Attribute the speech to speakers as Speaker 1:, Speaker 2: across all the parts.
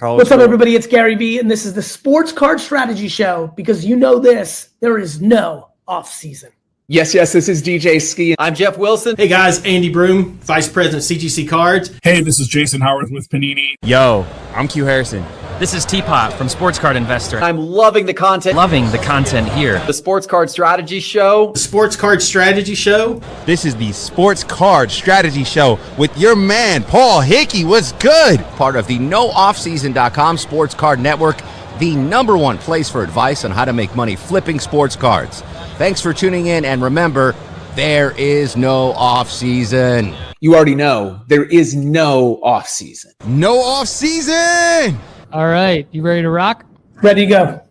Speaker 1: What's up, everybody? It's Gary V, and this is the Sports Card Strategy Show, because you know this, there is no off season.
Speaker 2: Yes, this is DJ Ski.
Speaker 3: I'm Jeff Wilson.
Speaker 4: Hey guys, Andy Broom, Vice President CGC Cards.
Speaker 5: Hey, this is Jason Howard with Panini.
Speaker 6: Yo, I'm Q Harrison.
Speaker 7: This is Teapot from Sports Card Investor.
Speaker 3: I'm loving the content.
Speaker 7: Loving the content here.
Speaker 3: The Sports Card Strategy Show.
Speaker 4: The Sports Card Strategy Show.
Speaker 6: This is the Sports Card Strategy Show with your man, Paul Hickey. What's good?
Speaker 8: Part of the NoOffSeason.com Sports Card Network, the #1 place for advice on how to make money flipping sports cards. Thanks for tuning in, and remember, there is no off season.
Speaker 2: You already know there is no off season.
Speaker 6: No off season!
Speaker 9: All right, you ready to rock?
Speaker 1: Ready to go.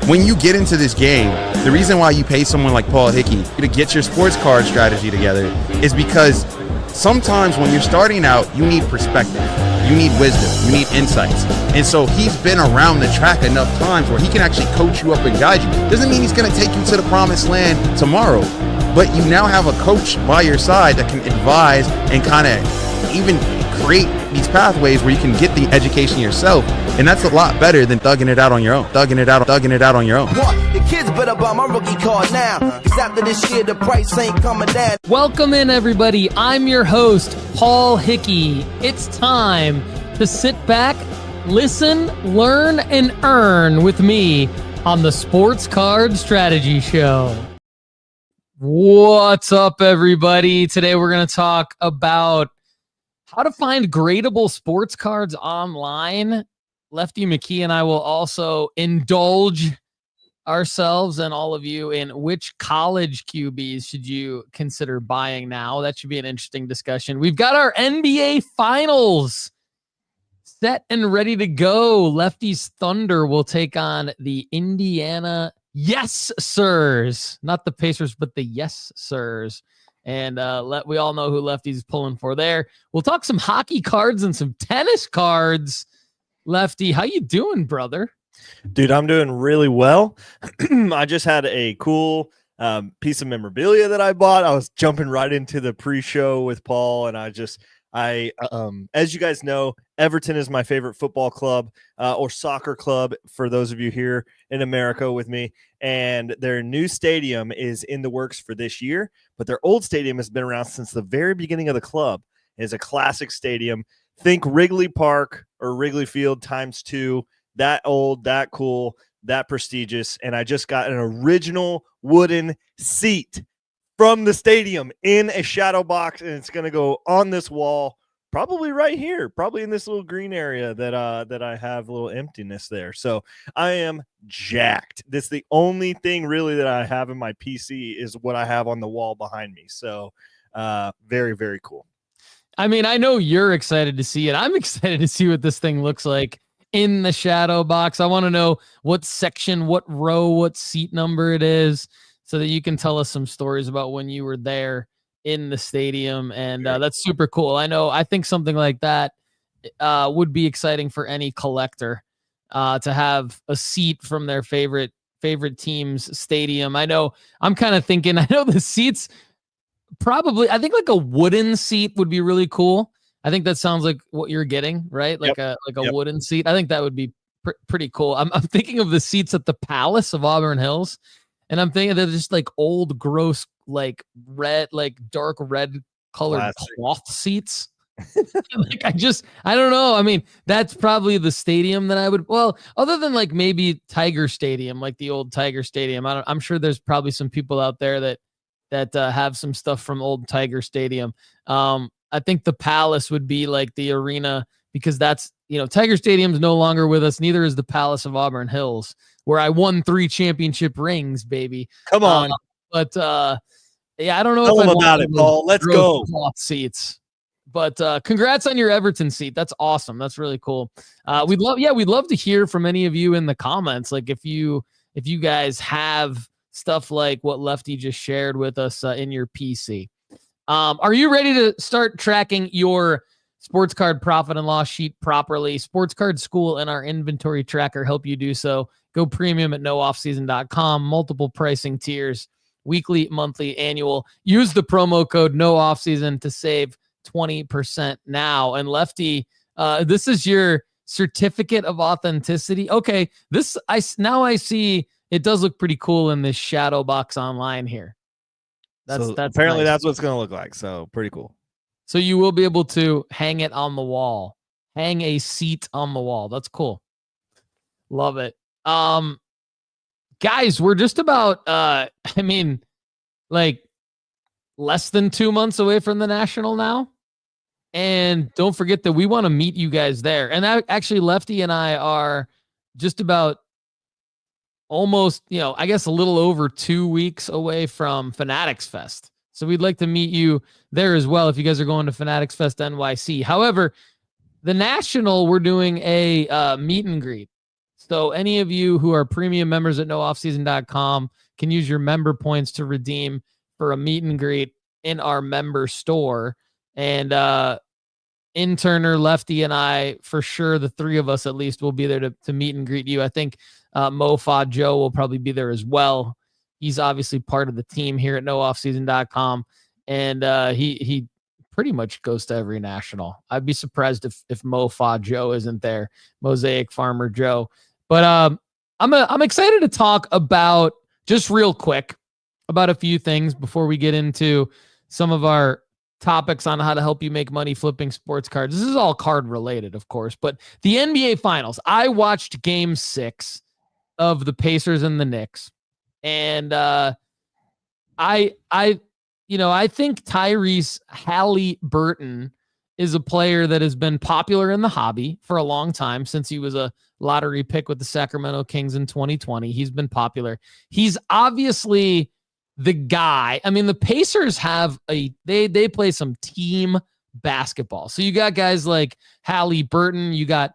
Speaker 6: When you get into this game, the reason why you pay someone like Paul Hickey to get your sports card strategy together is because sometimes when you're starting out, you need perspective, you need wisdom, you need insights. And so he's been around the track enough times where he can actually coach you up and guide you. Doesn't mean he's going to take you to the promised land tomorrow, but you now have a coach by your side that can advise and kind of even create these pathways where you can get the education yourself. And that's a lot better than thugging it out on your own. Thugging it out on your own.
Speaker 10: The kids better buy my rookie card now, because after this year, the price ain't coming down.
Speaker 9: Welcome in, everybody. I'm your host, Paul Hickey. It's time to sit back, listen, learn, and earn with me on the Sports Card Strategy Show. What's up, everybody? Today we're going to talk about how to find gradable sports cards online. Lefty, McKee, and I will also indulge ourselves and all of you in which college QBs should you consider buying now. That should be an interesting discussion. We've got our NBA Finals set and ready to go. Lefty's Thunder will take on the Indiana Yes Sirs. Not the Pacers, but the Yes Sirs. And we all know who Lefty's pulling for there. We'll talk some hockey cards and some tennis cards. Lefty, how you doing, brother?
Speaker 11: Dude, I'm doing really well. I just had a cool piece of memorabilia that I bought. I was jumping right into the pre-show with Paul, and as you guys know, Everton is my favorite football club or soccer club for those of you here in America with me. And their new stadium is in the works for this year, but their old stadium has been around since the very beginning of the club. It's a classic stadium. Think Wrigley Park or Wrigley Field times 2. That old, that cool, that prestigious. And I just got an original wooden seat from the stadium in a shadow box, and it's going to go on this wall, probably right here, probably in this little green area that I have a little emptiness there. So I am jacked. This is the only thing really that I have in my PC is what I have on the wall behind me. So very, very cool.
Speaker 9: I mean, I know you're excited to see it. I'm excited to see what this thing looks like in the shadow box. I want to know what section, what row, what seat number it is, so that you can tell us some stories about when you were there in the stadium. And that's super cool. I think something like that would be exciting for any collector to have a seat from their favorite team's stadium. I know the seats probably, I think like a wooden seat would be really cool. I think that sounds like what you're getting, right? Like a wooden seat. I think that would be pretty cool. I'm thinking of the seats at the Palace of Auburn Hills. And I'm thinking they're just like old, gross, like red, like dark red colored cloth seats. I don't know. I mean, that's probably the stadium that I would, other than like maybe Tiger Stadium, like the old Tiger Stadium. I'm sure there's probably some people out there that have some stuff from old Tiger Stadium. I think the Palace would be like the arena, because that's, Tiger Stadium's no longer with us. Neither is the Palace of Auburn Hills, where I won 3 championship rings, baby.
Speaker 11: Come on.
Speaker 9: I don't know.
Speaker 11: Tell them about it, Paul. Let's go.
Speaker 9: Cloth seats. But congrats on your Everton seat. That's awesome. That's really cool. We'd love to hear from any of you in the comments. Like if you guys have stuff like what Lefty just shared with us in your PC. Are you ready to start tracking your sports card profit and loss sheet properly? Sports Card School and our inventory tracker help you do so. Go premium at nooffseason.com. Multiple pricing tiers, weekly, monthly, annual. Use the promo code NOOFFSEASON to save 20% now. And Lefty, This is your certificate of authenticity. Okay, now I see it does look pretty cool in this shadow box online here. That's
Speaker 11: apparently
Speaker 9: nice.
Speaker 11: that's what it's going to look like. So pretty cool.
Speaker 9: So you will be able to hang it on the wall, hang a seat on the wall. That's cool. Love it. Guys, we're just about, less than 2 months away from the National now. And don't forget that we want to meet you guys there. And actually, Lefty and I are just about almost, I guess a little over 2 weeks away from Fanatics Fest. So we'd like to meet you there as well if you guys are going to Fanatics Fest NYC. However, the National, we're doing a meet and greet. So any of you who are premium members at nooffseason.com can use your member points to redeem for a meet and greet in our member store. And Interner, Lefty, and I, for sure, the three of us at least, will be there to meet and greet you. I think Mofa Joe will probably be there as well. He's obviously part of the team here at nooffseason.com. And he pretty much goes to every National. I'd be surprised if Mofa Joe isn't there, Mosaic Farmer Joe. But I'm excited to talk about, just real quick, about a few things before we get into some of our topics on how to help you make money flipping sports cards. This is all card related, of course, but the NBA Finals. I watched Game 6 of the Pacers and the Knicks, and I think Tyrese Halliburton is a player that has been popular in the hobby for a long time, since he was a lottery pick with the Sacramento Kings in 2020. He's been popular. He's obviously the guy. I mean, the Pacers have they play some team basketball. So you got guys like Halliburton, you got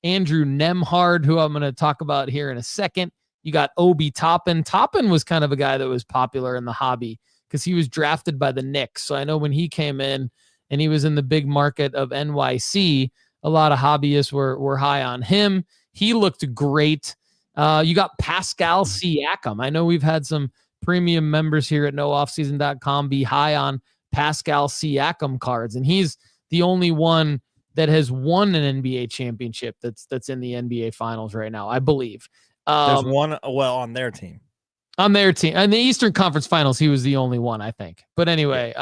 Speaker 9: Andrew Nembhard, who I'm going to talk about here in a second. You got Obi Toppin. Toppin was kind of a guy that was popular in the hobby because he was drafted by the Knicks. So I know when he came in and he was in the big market of NYC, a lot of hobbyists were high on him. He looked great. You got Pascal Siakam. I know we've had some premium members here at nooffseason.com be high on Pascal Siakam cards, and he's the only one that has won an NBA championship that's in the NBA Finals right now, I believe.
Speaker 11: There's one on their team.
Speaker 9: On their team. In the Eastern Conference Finals, he was the only one, I think. But anyway,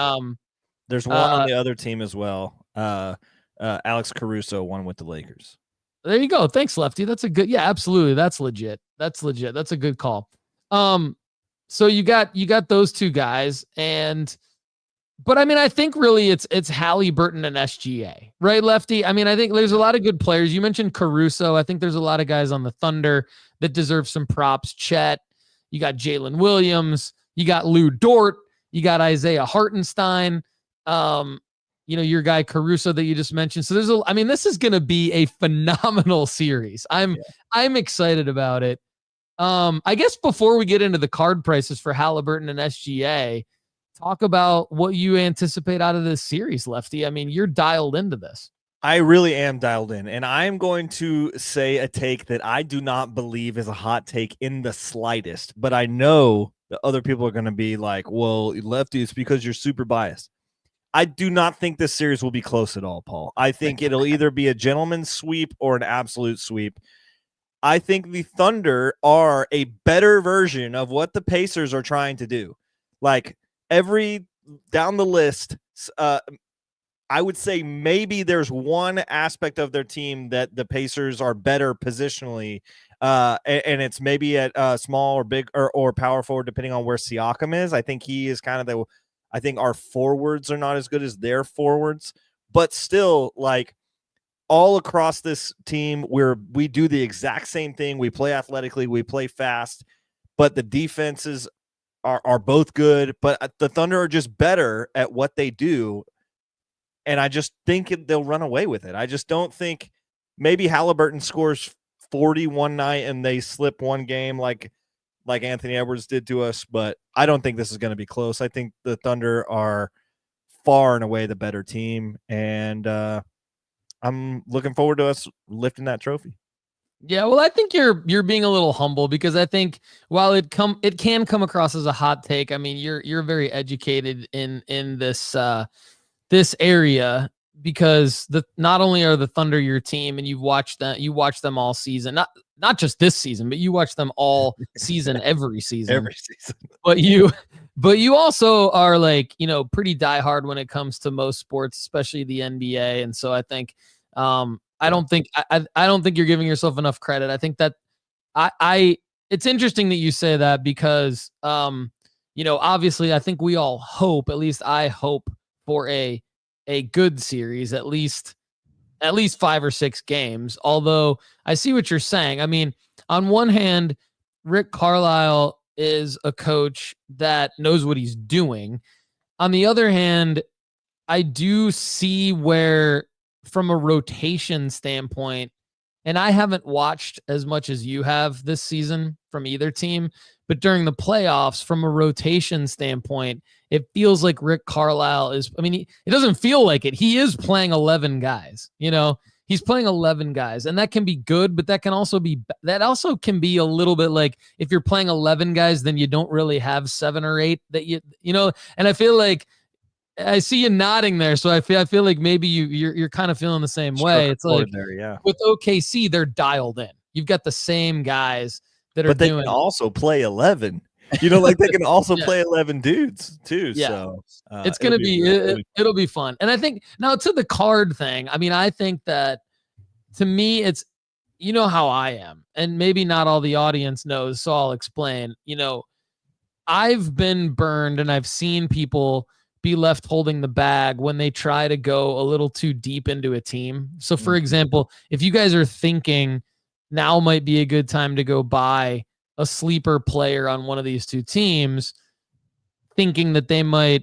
Speaker 11: there's one on the other team as well. Alex Caruso won with the Lakers.
Speaker 9: There you go. Thanks, Lefty. That's a good, absolutely. That's legit. That's a good call. So you got those two guys, but I mean, I think really it's Halliburton and SGA, right, Lefty? I mean, I think there's a lot of good players. You mentioned Caruso. I think there's a lot of guys on the Thunder that deserve some props. Chet, you got Jalen Williams, you got Lou Dort, you got Isaiah Hartenstein, your guy Caruso that you just mentioned. So this is going to be a phenomenal series. I'm excited about it. I guess before we get into the card prices for Halliburton and SGA, talk about what you anticipate out of this series, Lefty. I mean, you're dialed into this.
Speaker 11: I really am dialed in, and I'm going to say a take that I do not believe is a hot take in the slightest, but I know that other people are going to be like, well, Lefty, it's because you're super biased. I do not think this series will be close at all, Paul. I think it'll either be a gentleman's sweep or an absolute sweep. I think the Thunder are a better version of what the Pacers are trying to do. Like down the list, I would say maybe there's one aspect of their team that the Pacers are better positionally, and it's maybe at small or big or power forward, depending on where Siakam is. I think he is kind of I think our forwards are not as good as their forwards, but still, like, all across this team, we do the exact same thing. We play athletically, we play fast, but the defenses are both good. But the Thunder are just better at what they do, and I just think they'll run away with it. I just don't think maybe Halliburton scores 40 one night and they slip one game like Anthony Edwards did to us, but I don't think this is going to be close. I think the Thunder are far and away the better team, and I'm looking forward to us lifting that trophy.
Speaker 9: Yeah, well, I think you're being a little humble, because I think while it can come across as a hot take, I mean, you're very educated in this this area. because not only are the Thunder your team and you watch them all season, not just this season, but you watch them all season, every season, but you also are like, pretty diehard when it comes to most sports, especially the NBA. And so I think, I don't think you're giving yourself enough credit. I think that it's interesting that you say that because, obviously I think we all hope, at least I hope, for a good series, at least 5 or 6 games. Although I see what you're saying. I mean, on one hand, Rick Carlisle is a coach that knows what he's doing. On the other hand, I do see where, from a rotation standpoint, and I haven't watched as much as you have this season from either team, but during the playoffs, from a rotation standpoint, it feels like Rick Carlisle it doesn't feel like it. He is playing 11 guys, he's playing 11 guys, and that can be good, but that also can be a little bit like, if you're playing 11 guys, then you don't really have 7 or 8 that and I feel like, I see you nodding there, so I feel like maybe you're kind of feeling the same way. It's like with OKC, they're dialed in. You've got the same guys that are
Speaker 11: but they
Speaker 9: doing.
Speaker 11: Can also play 11. Like they can also play 11 dudes too. Yeah. So
Speaker 9: it's gonna it'll be fun. And I think now to the card thing. I mean, I think that to me, it's how I am, and maybe not all the audience knows, so I'll explain. I've been burned, and I've seen people be left holding the bag when they try to go a little too deep into a team. So for example, if you guys are thinking now might be a good time to go buy a sleeper player on one of these two teams, thinking that they might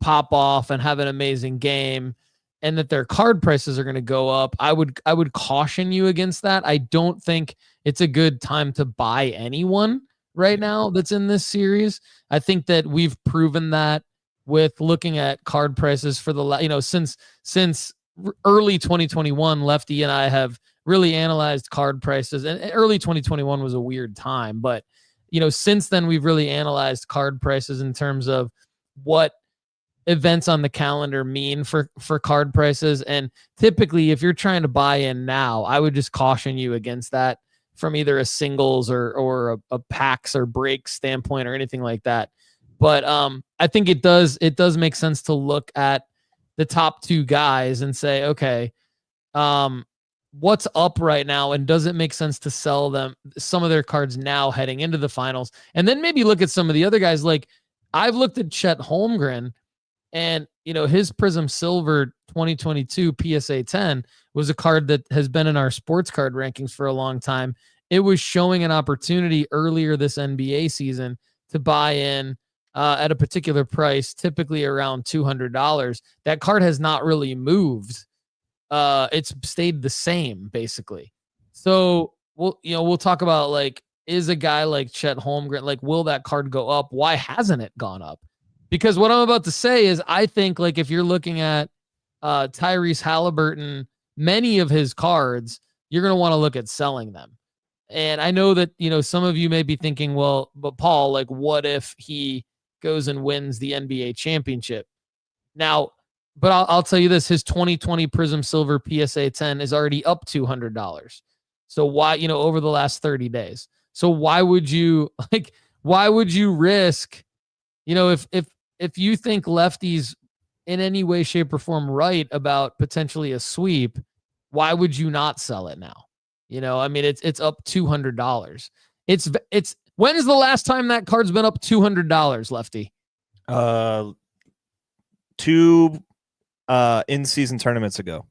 Speaker 9: pop off and have an amazing game and that their card prices are going to go up, I would caution you against that. I don't think it's a good time to buy anyone right now that's in this series. I think that we've proven that with looking at card prices for since early 2021, Lefty and I have really analyzed card prices, and early 2021 was a weird time, but since then we've really analyzed card prices in terms of what events on the calendar mean for card prices. And typically, if you're trying to buy in now, I would just caution you against that from either a singles or a packs or breaks standpoint or anything like that. But I think it does make sense to look at the top 2 guys and say, okay, what's up right now, and does it make sense to sell them some of their cards now heading into the finals? And then maybe look at some of the other guys. Like, I've looked at Chet Holmgren, and his Prism Silver 2022 PSA 10 was a card that has been in our sports card rankings for a long time. It was showing an opportunity earlier this NBA season to buy in at a particular price, typically around $200. That card has not really moved. It's stayed the same basically. So we'll talk about, like, is a guy like Chet Holmgren, like, will that card go up? Why hasn't it gone up? Because what I'm about to say is, I think, like, if you're looking at Tyrese Halliburton, many of his cards, you're going to want to look at selling them. And I know that, some of you may be thinking, well, but Paul, like, what if he goes and wins the NBA championship? Now, but I'll tell you this, his 2020 Prism Silver PSA 10 is already up $200. So why, over the last 30 days. So why would you risk, if you think Lefty's in any way, shape, or form right about potentially a sweep, why would you not sell it now? It's up $200. It's when is the last time that card's been up $200, Lefty?
Speaker 11: 2 in-season tournaments ago.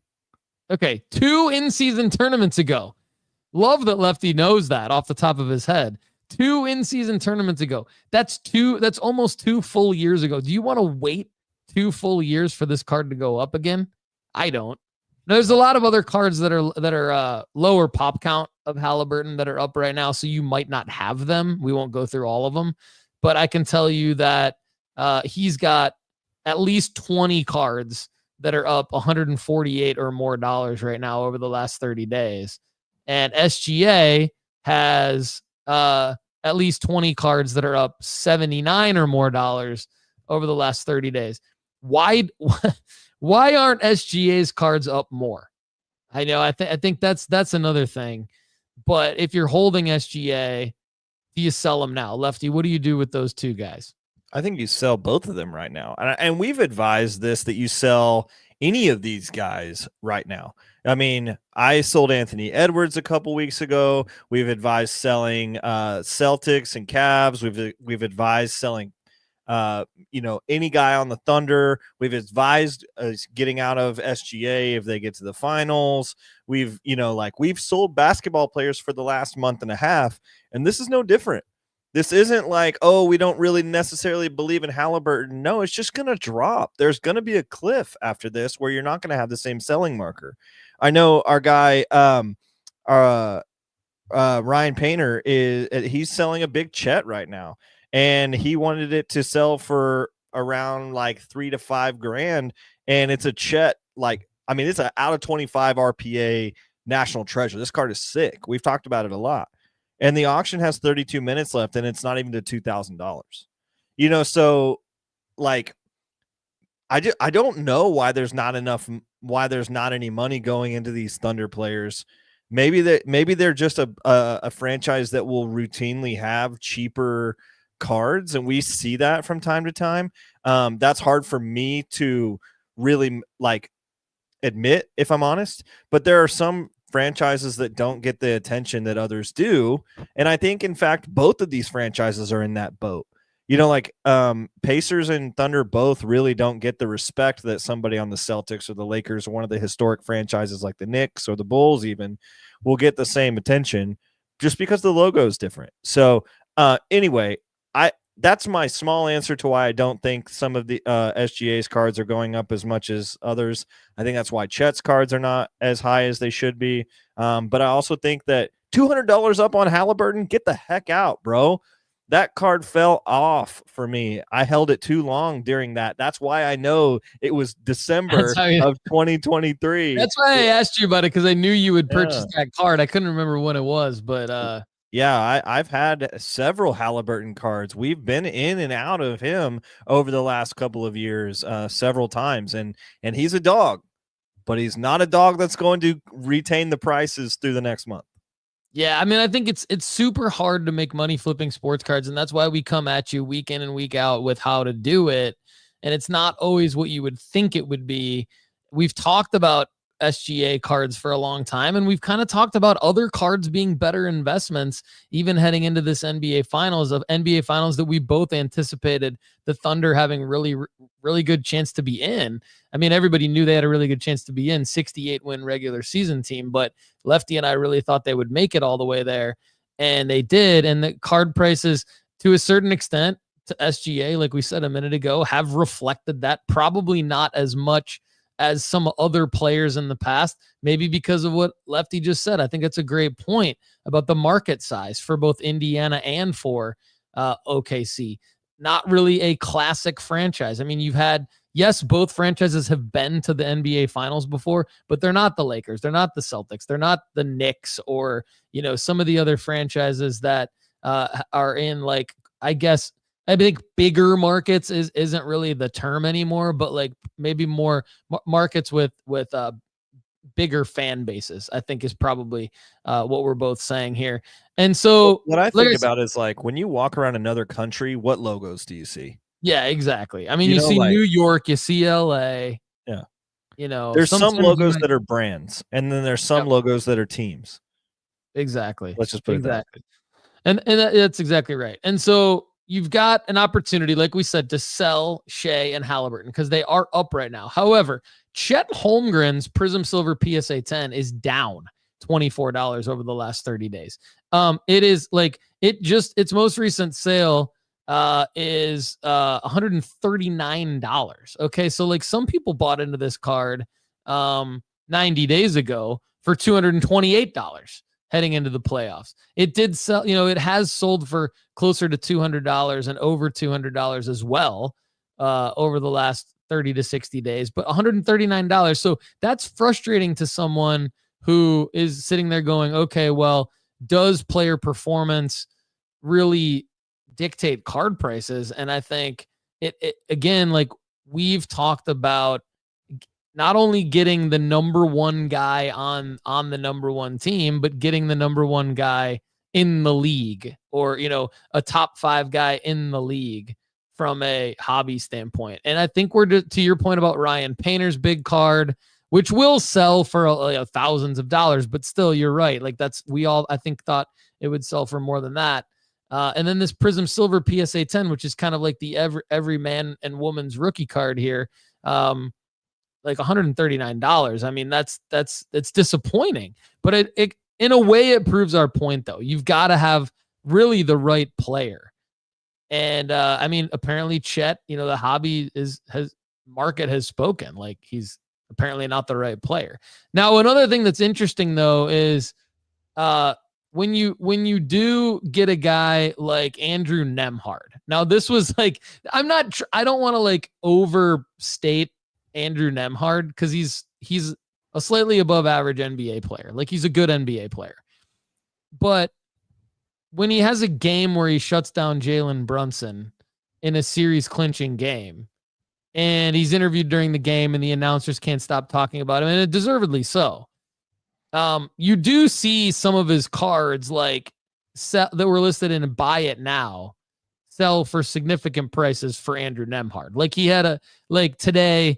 Speaker 9: Okay, 2 in-season tournaments ago. Love that Lefty knows that off the top of his head. 2 in-season tournaments ago. That's almost 2 full years ago. Do you want to wait 2 full years for this card to go up again? I don't. There's a lot of other cards that are lower pop count of Halliburton that are up right now, so you might not have them. We won't go through all of them, but I can tell you that he's got at least 20 cards that are up $148 or more right now over the last 30 days. And SGA has at least 20 cards that are up $79 or more over the last 30 days. why aren't SGA's cards up more? I know. I think that's another thing. But if you're holding SGA, do you sell them now? Lefty, what do you do with those two guys?
Speaker 11: I think you sell both of them right now. And we've advised this, that you sell any of these guys right now. I mean, I sold Anthony Edwards a couple weeks ago. We've advised selling Celtics and Cavs. We've advised selling any guy on the Thunder. We've advised getting out of SGA if they get to the finals. We've sold basketball players for the last month and a half, and this is no different. This isn't like, oh, we don't really necessarily believe in Halliburton. No, it's just going to drop. There's going to be a cliff after this where you're not going to have the same selling marker. I know our guy, Ryan Painter, he's selling a big Chet right now, and he wanted it to sell for around like $3 to $5 grand. And it's a Chet, it's an out of 25 RPA national treasure. This card is sick. We've talked about it a lot. And the auction has 32 minutes left, and it's not even to $2,000. So I don't know why there's not any money going into these Thunder players. Maybe they're just a franchise that will routinely have cheaper cards, and we see that from time to time. That's hard for me to really admit, if I'm honest, but there are some franchises that don't get the attention that others do. And I think, in fact, both of these franchises are in that boat. Pacers and Thunder both really don't get the respect that somebody on the Celtics or the Lakers or one of the historic franchises like the Knicks or the Bulls even will get the same attention, just because the logo is different. So anyway, that's my small answer to why I don't think some of the SGA's cards are going up as much as others. I think that's why Chet's cards are not as high as they should be. But I also think that $200 up on Halliburton, get the heck out, bro. That card fell off for me. I held it too long during that. That's why I know it was December of 2023.
Speaker 9: That's why I asked you about it, because I knew you would purchase that card. I couldn't remember when it was, but
Speaker 11: yeah, I've had several Halliburton cards. We've been in and out of him over the last couple of years, several times, and he's a dog, but he's not a dog that's going to retain the prices through the next month.
Speaker 9: Yeah, I mean, I think it's super hard to make money flipping sports cards, and that's why we come at you week in and week out with how to do it, and it's not always what you would think it would be. We've talked about SGA cards for a long time, and we've kind of talked about other cards being better investments, even heading into this NBA finals that we both anticipated the Thunder having really good chance to be in. I mean, everybody knew they had a really good chance to be in, 68 win regular season team, but Lefty and I really thought they would make it all the way there, and they did. And the card prices, to a certain extent, to SGA, like we said a minute ago, have reflected that. Probably not as much as some other players in the past, maybe because of what Lefty just said. I think that's a great point about the market size for both Indiana and for OKC. Not really a classic franchise. I mean, yes, both franchises have been to the NBA finals before, but they're not the Lakers. They're not the Celtics. They're not the Knicks or, some of the other franchises that are in, I think bigger markets isn't really the term anymore, but maybe more markets with bigger fan bases, I think, is probably what we're both saying here. And so
Speaker 11: what I think about is when you walk around another country, what logos do you see?
Speaker 9: Yeah, exactly. I mean, you see New York, you see LA.
Speaker 11: Yeah.
Speaker 9: There's
Speaker 11: some logos that are brands, and then there's some logos that are teams.
Speaker 9: Exactly.
Speaker 11: Let's just put it that way.
Speaker 9: And that's exactly right. And so you've got an opportunity, like we said, to sell Shea and Halliburton because they are up right now. However, Chet Holmgren's Prism Silver PSA 10 is down $24 over the last 30 days. It is its most recent sale is $139. Okay, so some people bought into this card 90 days ago for $228 heading into the playoffs. It did sell, it has sold for closer to $200 and over $200 as well over the last 30 to 60 days, but $139. So that's frustrating to someone who is sitting there going, okay, well, does player performance really dictate card prices? And I think it again, we've talked about not only getting the number one guy on the number one team, but getting the number one guy in the league, or, a top 5 guy in the league from a hobby standpoint. And I think we're to your point about Ryan Painter's big card, which will sell for thousands of dollars, but still, you're right. Like I think thought it would sell for more than that. And then this Prism Silver PSA 10, which is kind of like the every man and woman's rookie card here. Like $139. I mean, it's disappointing, but it in a way it proves our point though. You've got to have really the right player. And I mean, apparently Chet, the hobby market has spoken. Like, he's apparently not the right player. Now, another thing that's interesting though is when you do get a guy like Andrew Nembhard. Now, this was like, I don't want to like overstate Andrew Nembhard, because he's a slightly above average NBA player. Like, he's a good NBA player. But when he has a game where he shuts down Jalen Brunson in a series clinching game, and he's interviewed during the game and the announcers can't stop talking about him, and deservedly so, you do see some of his cards that were listed in Buy It Now sell for significant prices for Andrew Nembhard. Like, he had today,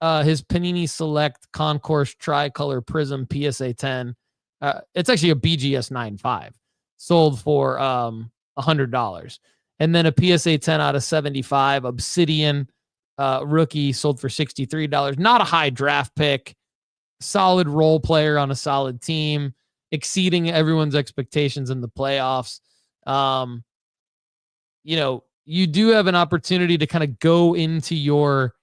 Speaker 9: his Panini Select Concourse Tricolor Prism PSA 10. It's actually a BGS 9.5, sold for $100. And then a PSA 10 out of 75 Obsidian rookie sold for $63. Not a high draft pick, solid role player on a solid team, exceeding everyone's expectations in the playoffs. You do have an opportunity to kind of go into your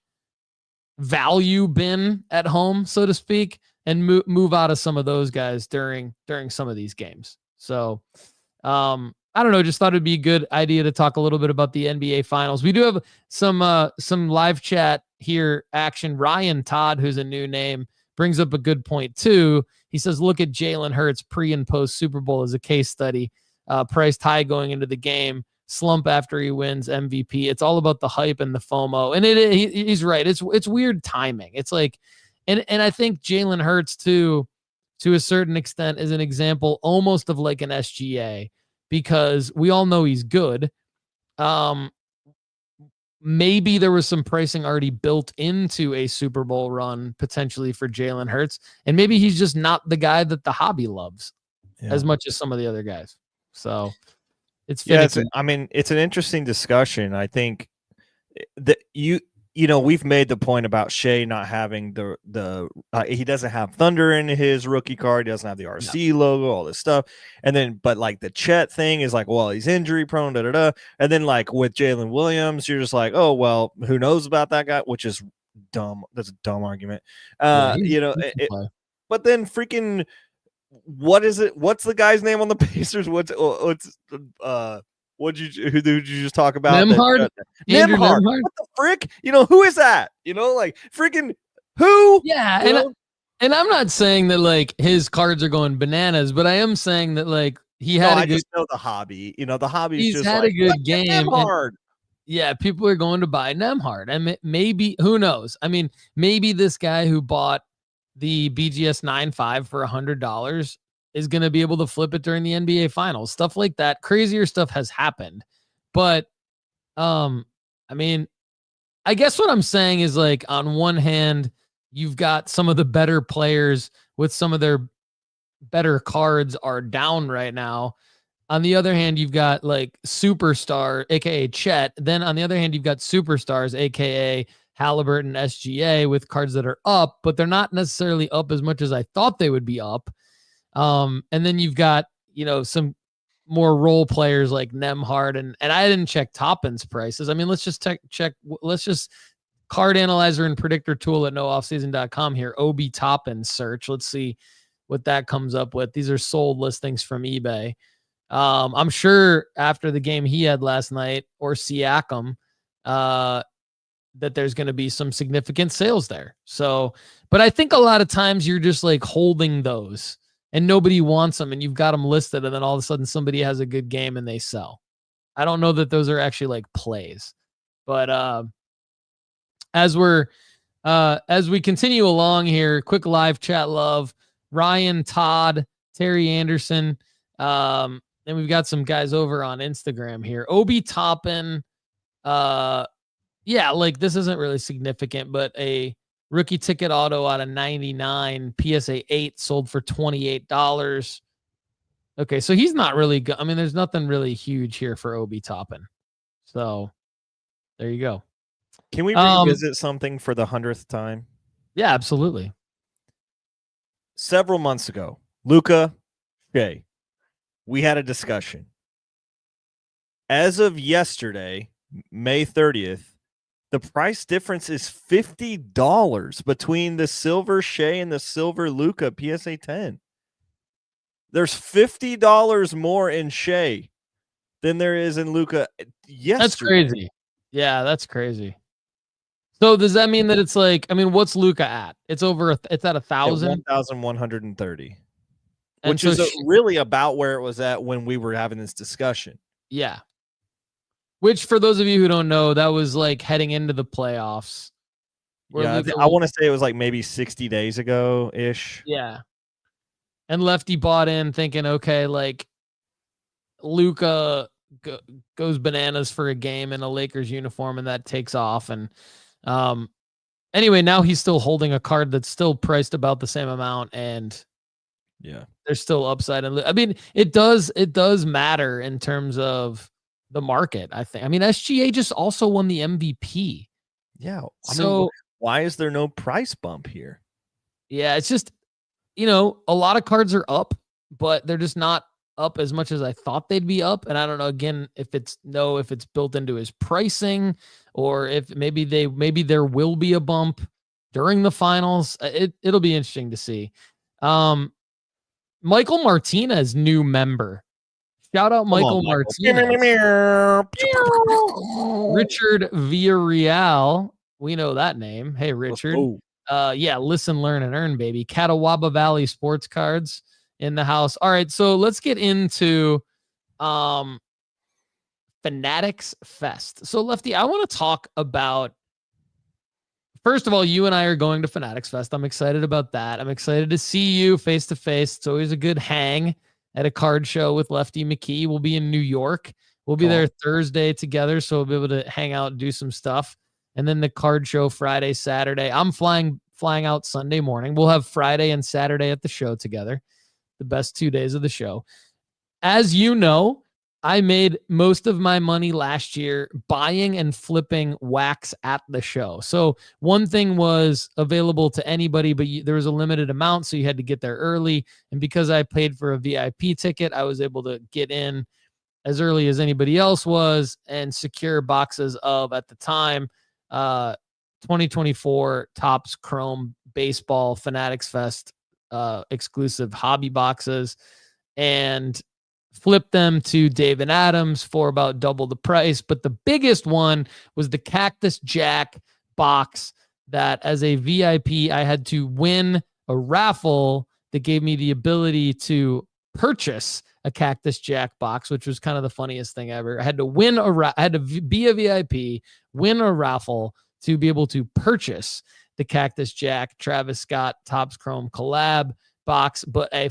Speaker 9: value bin at home, so to speak, and move out of some of those guys during some of these games. So I don't know, just thought it'd be a good idea to talk a little bit about the NBA finals. We do have some live chat here action. Ryan Todd, who's a new name, brings up a good point too. He says, look at Jalen Hurts pre and post Super Bowl as a case study, priced high going into the game, slump after he wins MVP. It's all about the hype and the FOMO. And he's right. It's weird timing. It's like, and I think Jalen Hurts too, to a certain extent, is an example almost of like an SGA, because we all know he's good. Maybe there was some pricing already built into a Super Bowl run potentially for Jalen Hurts, and maybe he's just not the guy that the hobby loves as much as some of the other guys. So it's
Speaker 11: it's an interesting discussion. I think that we've made the point about Shea not having he doesn't have Thunder in his rookie card. He doesn't have the RC logo, all this stuff. And then, but like the Chet thing is like, well, he's injury prone, da da da. And then like with Jalen Williams, you're just like, oh, well, who knows about that guy? Which is dumb. That's a dumb argument. But then freaking, what is it? What's the guy's name on the Pacers? Who did you just talk about?
Speaker 9: Nembhard? Andrew
Speaker 11: Nembhard.
Speaker 9: Nembhard?
Speaker 11: What the frick? Who is that? Like freaking who?
Speaker 9: Yeah. And I'm not saying that like his cards are going bananas, but I am saying that like he had
Speaker 11: I just know the hobby. The hobby is just
Speaker 9: had
Speaker 11: like,
Speaker 9: a good game.
Speaker 11: Nembhard.
Speaker 9: Yeah, people are going to buy Nembhard. And maybe, who knows? I mean, maybe this guy who bought the BGS 9.5 for $100 is going to be able to flip it during the NBA finals. Stuff like that. Crazier stuff has happened. But, I mean, I guess what I'm saying is like, on one hand, you've got some of the better players with some of their better cards are down right now. On the other hand, you've got like superstar, aka Chet. Then on the other hand, you've got superstars, aka Halliburton, SGA, with cards that are up, but they're not necessarily up as much as I thought they would be up. And then you've got, some more role players like Nembhard, and I didn't check Toppin's prices. I mean, let's just check. Let's just card analyzer and predictor tool at nooffseason.com here. Obi Toppin search. Let's see what that comes up with. These are sold listings from eBay. I'm sure after the game he had last night, or Siakam, that there's going to be some significant sales there. So, but I think a lot of times you're just like holding those and nobody wants them, and you've got them listed, and then all of a sudden somebody has a good game and they sell. I don't know that those are actually like plays, but I as we continue along here, quick live chat love. Ryan, Todd, Terry Anderson. And we've got some guys over on Instagram here. Obi Toppin. Yeah, like this isn't really significant, but a rookie ticket auto out of 99, PSA 8 sold for $28. Okay, so he's not really good. I mean, there's nothing really huge here for Obi Toppin. So there you go.
Speaker 11: Can we revisit something for the 100th time?
Speaker 9: Yeah, absolutely.
Speaker 11: Several months ago, Luka, Shea, we had a discussion. As of yesterday, May 30th, the price difference is $50 between the silver Shea and the silver Luka PSA 10. There's $50 more in Shea than there is in Luka yesterday.
Speaker 9: That's crazy. Yeah, that's crazy. So does that mean that it's like, I mean, what's Luka at? It's over, it's at 1,000?
Speaker 11: 1,130.
Speaker 9: And
Speaker 11: Which
Speaker 9: so
Speaker 11: is really about where it was at when we were having this discussion.
Speaker 9: Yeah. Which, for those of you who don't know, that was like heading into the playoffs.
Speaker 11: Yeah, I want to say it was like maybe 60 days ago-ish.
Speaker 9: Yeah. And Lefty bought in thinking, okay, like Luka goes bananas for a game in a Lakers uniform and that takes off. And anyway, now he's still holding a card that's still priced about the same amount. And
Speaker 11: yeah,
Speaker 9: there's still upside. And I mean, it does matter in terms of the market, I think. I mean, SGA just also won the MVP.
Speaker 11: Yeah. I
Speaker 9: mean,
Speaker 11: why is there no price bump here?
Speaker 9: Yeah, it's just, you know, a lot of cards are up, but they're just not up as much as I thought they'd be up. And I don't know, again, if it's built into his pricing or if maybe there will be a bump during the finals. It'll be interesting to see. Michael Martinez, new member. Shout out Michael Martinez. Richard Villarreal. We know that name. Hey, Richard. Yeah, listen, learn, and earn, baby. Catawba Valley Sports Cards in the house. All right, so let's get into Fanatics Fest. So, Lefty, I want to talk about, first of all, you and I are going to Fanatics Fest. I'm excited about that. I'm excited to see you face to face. It's always a good hang at a card show with Lefty McKee. We'll be in New York. We'll be there Thursday together, so we'll be able to hang out and do some stuff. And then the card show Friday, Saturday. I'm flying out Sunday morning. We'll have Friday and Saturday at the show together. The best 2 days of the show. As you know, I made most of my money last year buying and flipping wax at the show. So one thing was available to anybody, but there was a limited amount, so you had to get there early. And because I paid for a VIP ticket, I was able to get in as early as anybody else was and secure boxes of, at the time, 2024 Topps Chrome Baseball Fanatics Fest exclusive hobby boxes, and flip them to David Adams for about double the price. But the biggest one was the Cactus Jack box that, as a VIP, I had to win a raffle that gave me the ability to purchase a Cactus Jack box, which was kind of the funniest thing ever. I had to win I had to be a VIP, win a raffle to be able to purchase the Cactus Jack Travis Scott Topps Chrome collab box. But I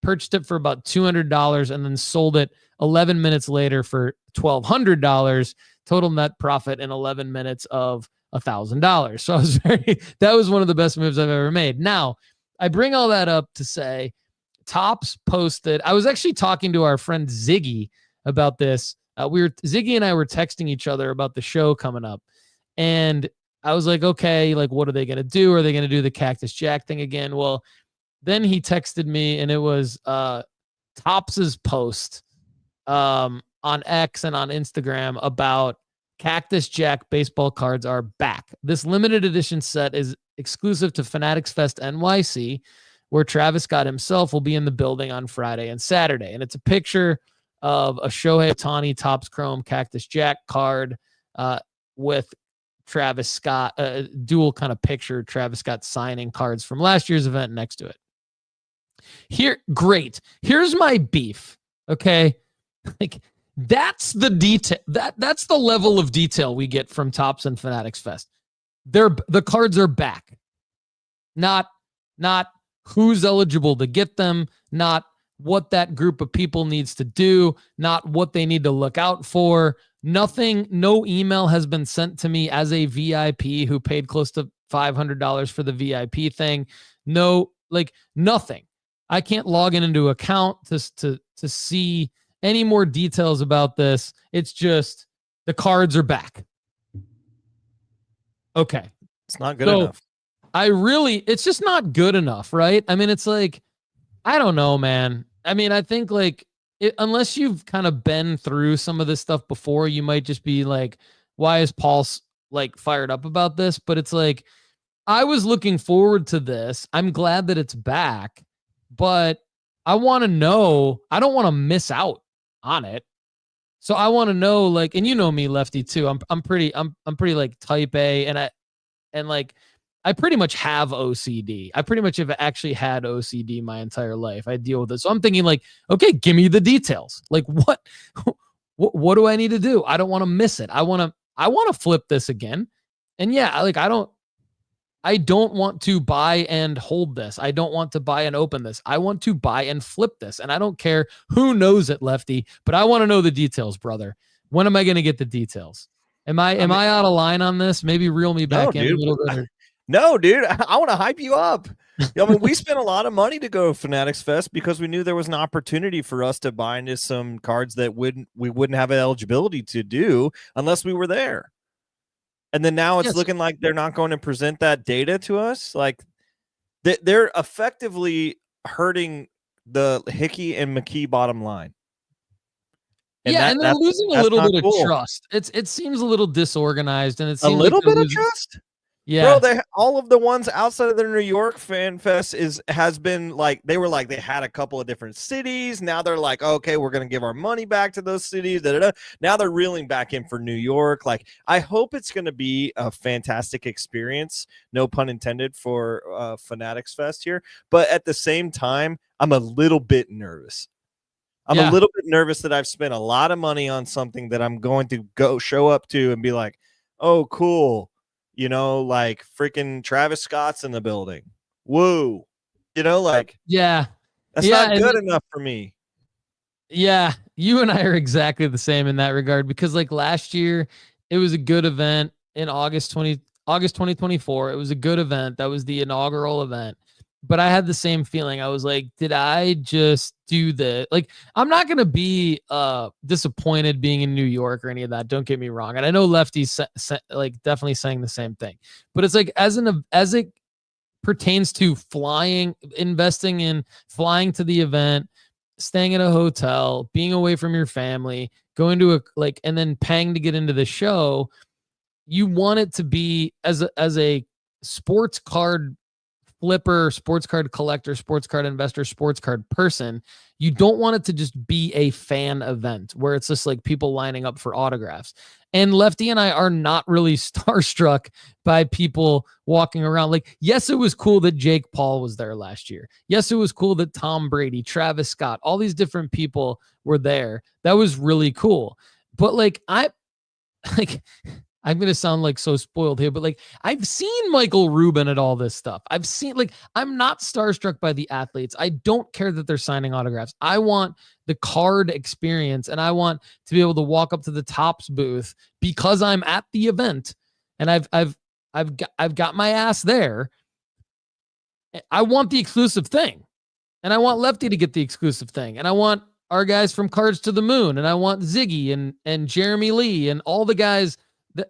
Speaker 9: purchased it for about $200 and then sold it 11 minutes later for $1,200. Total net profit in 11 minutes of $1,000. So that was one of the best moves I've ever made. Now, I bring all that up to say Topps posted, I was actually talking to our friend Ziggy about this. Ziggy and I were texting each other about the show coming up. And I was like, okay, like, what are they going to do? Are they going to do the Cactus Jack thing again? Well, then he texted me, and it was Topps's post on X and on Instagram about Cactus Jack baseball cards are back. This limited edition set is exclusive to Fanatics Fest NYC, where Travis Scott himself will be in the building on Friday and Saturday. And it's a picture of a Shohei Ohtani Topps Chrome Cactus Jack card with Travis Scott, dual kind of picture, Travis Scott signing cards from last year's event next to it. Great. Here's my beef. Okay. Like, that's the detail. That's the level of detail we get from Topps and Fanatics Fest. the cards are back. Not who's eligible to get them, not what that group of people needs to do, not what they need to look out for. Nothing, no email has been sent to me as a VIP who paid close to $500 for the VIP thing. No, like nothing. I can't log into account to see any more details about this. It's just the cards are back. Okay.
Speaker 11: It's not good enough.
Speaker 9: It's just not good enough, right? I mean, it's like, I don't know, man. I mean, I think like, unless you've kind of been through some of this stuff before, you might just be like, why is Paul like fired up about this? But it's like, I was looking forward to this. I'm glad that it's back, but I want to know, I don't want to miss out on it. So I want to know, like, and you know me, Lefty, too. I'm pretty like type A, and I pretty much have OCD. I pretty much have actually had OCD my entire life. I deal with it. So I'm thinking like, okay, give me the details. Like what do I need to do? I don't want to miss it. I want to flip this again. And yeah, like I don't want to buy and hold this. I don't want to buy and open this. I want to buy and flip this. And I don't care who knows it, Lefty, but I want to know the details, brother. When am I going to get the details? Am I out of line on this? Maybe reel me back in a little bit.
Speaker 11: No, dude, I want to hype you up. I mean, we spent a lot of money to go to Fanatics Fest because we knew there was an opportunity for us to buy into some cards that we wouldn't have eligibility to do unless we were there. And then now it's looking like they're not going to present that data to us. Like they're effectively hurting the Hickey and McKee bottom line. And
Speaker 9: and they're losing a little bit of trust. It seems a little disorganized, and it seems
Speaker 11: a little bit of trust.
Speaker 9: Yeah,
Speaker 11: bro, all of the ones outside of the New York Fan Fest has been like they had a couple of different cities. Now they're like, okay, we're gonna give our money back to those cities. Now they're reeling back in for New York. Like, I hope it's gonna be a fantastic experience. No pun intended for Fanatics Fest here, but at the same time, I'm a little bit nervous. I'm a little bit nervous that I've spent a lot of money on something that I'm going to go show up to and be like, oh, cool. You know, like freaking Travis Scott's in the building. Woo. You know, like,
Speaker 9: that's
Speaker 11: not good enough for me.
Speaker 9: Yeah. You and I are exactly the same in that regard, because like last year it was a good event in August 2024. It was a good event. That was the inaugural event. But I had the same feeling. I was like, did I just do the, like, I'm not going to be disappointed being in New York or any of that. Don't get me wrong. And I know Lefty's like definitely saying the same thing, but it's like, as it pertains to investing in flying to the event, staying at a hotel, being away from your family, going to and then paying to get into the show, you want it to be as a sports card flipper, sports card collector, sports card investor, sports card person. You don't want it to just be a fan event where it's just like people lining up for autographs. And Lefty and I are not really starstruck by people walking around. Like, yes, it was cool that Jake Paul was there last year. Yes, it was cool that Tom Brady, Travis Scott, all these different people were there. That was really cool. But I'm going to sound like so spoiled here, but like, I've seen Michael Rubin at all this stuff. I've seen, like, I'm not starstruck by the athletes. I don't care that they're signing autographs. I want the card experience, and I want to be able to walk up to the Topps booth because I'm at the event and I've got my ass there. I want the exclusive thing, and I want Lefty to get the exclusive thing, and I want our guys from Cards to the Moon, and I want Ziggy and Jeremy Lee and all the guys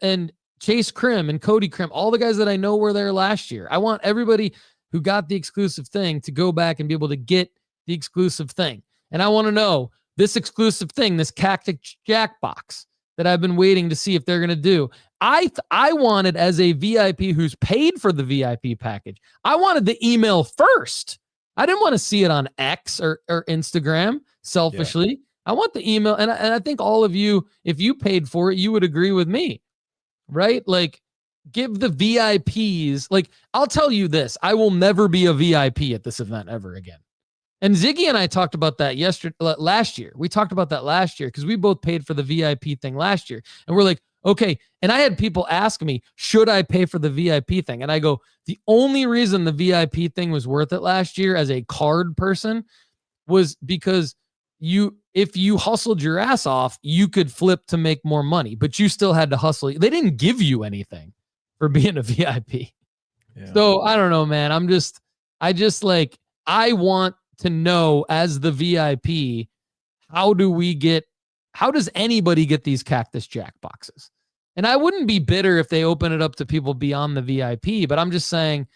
Speaker 9: and Chase Krim and Cody Krim, all the guys that I know were there last year. I want everybody who got the exclusive thing to go back and be able to get the exclusive thing. And I want to know this exclusive thing, this Cactus Jack box that I've been waiting to see if they're going to do. I wanted, as a VIP who's paid for the VIP package, I wanted the email first. I didn't want to see it on X or Instagram selfishly. Yeah. I want the email. And I think all of you, if you paid for it, you would agree with me. Right? Like, give the VIPs, like, I'll tell you this, I will never be a VIP at this event ever again. And Ziggy and I talked about that last year. We talked about that last year because we both paid for the VIP thing last year. And we're like, Okay. And I had people ask me, should I pay for the VIP thing? And I go, the only reason the VIP thing was worth it last year as a card person was because if you hustled your ass off, you could flip to make more money, but you still had to hustle. They didn't give you anything for being a VIP. Yeah. So I don't know, man. I want to know as the VIP, how does anybody get these Cactus Jack boxes? And I wouldn't be bitter if they open it up to people beyond the VIP, but I'm just saying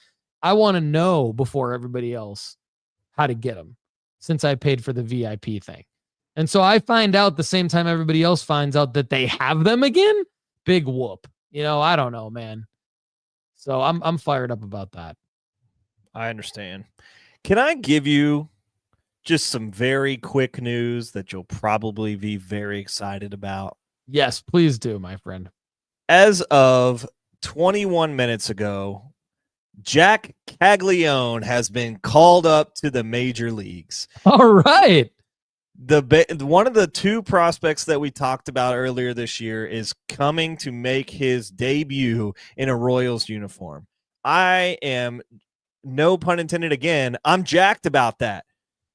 Speaker 9: I want to know before everybody else how to get them since I paid for the VIP thing. And so I find out the same time everybody else finds out that they have them again. Big whoop. I don't know, man. So I'm fired up about that.
Speaker 11: I understand. Can I give you just some very quick news that you'll probably be very excited about?
Speaker 9: Yes, please do, my friend.
Speaker 11: As of 21 minutes ago, Jack Caglione has been called up to the major leagues.
Speaker 9: All right.
Speaker 11: One of the two prospects that we talked about earlier this year is coming to make his debut in a Royals uniform. I am, no pun intended again, I'm jacked about that.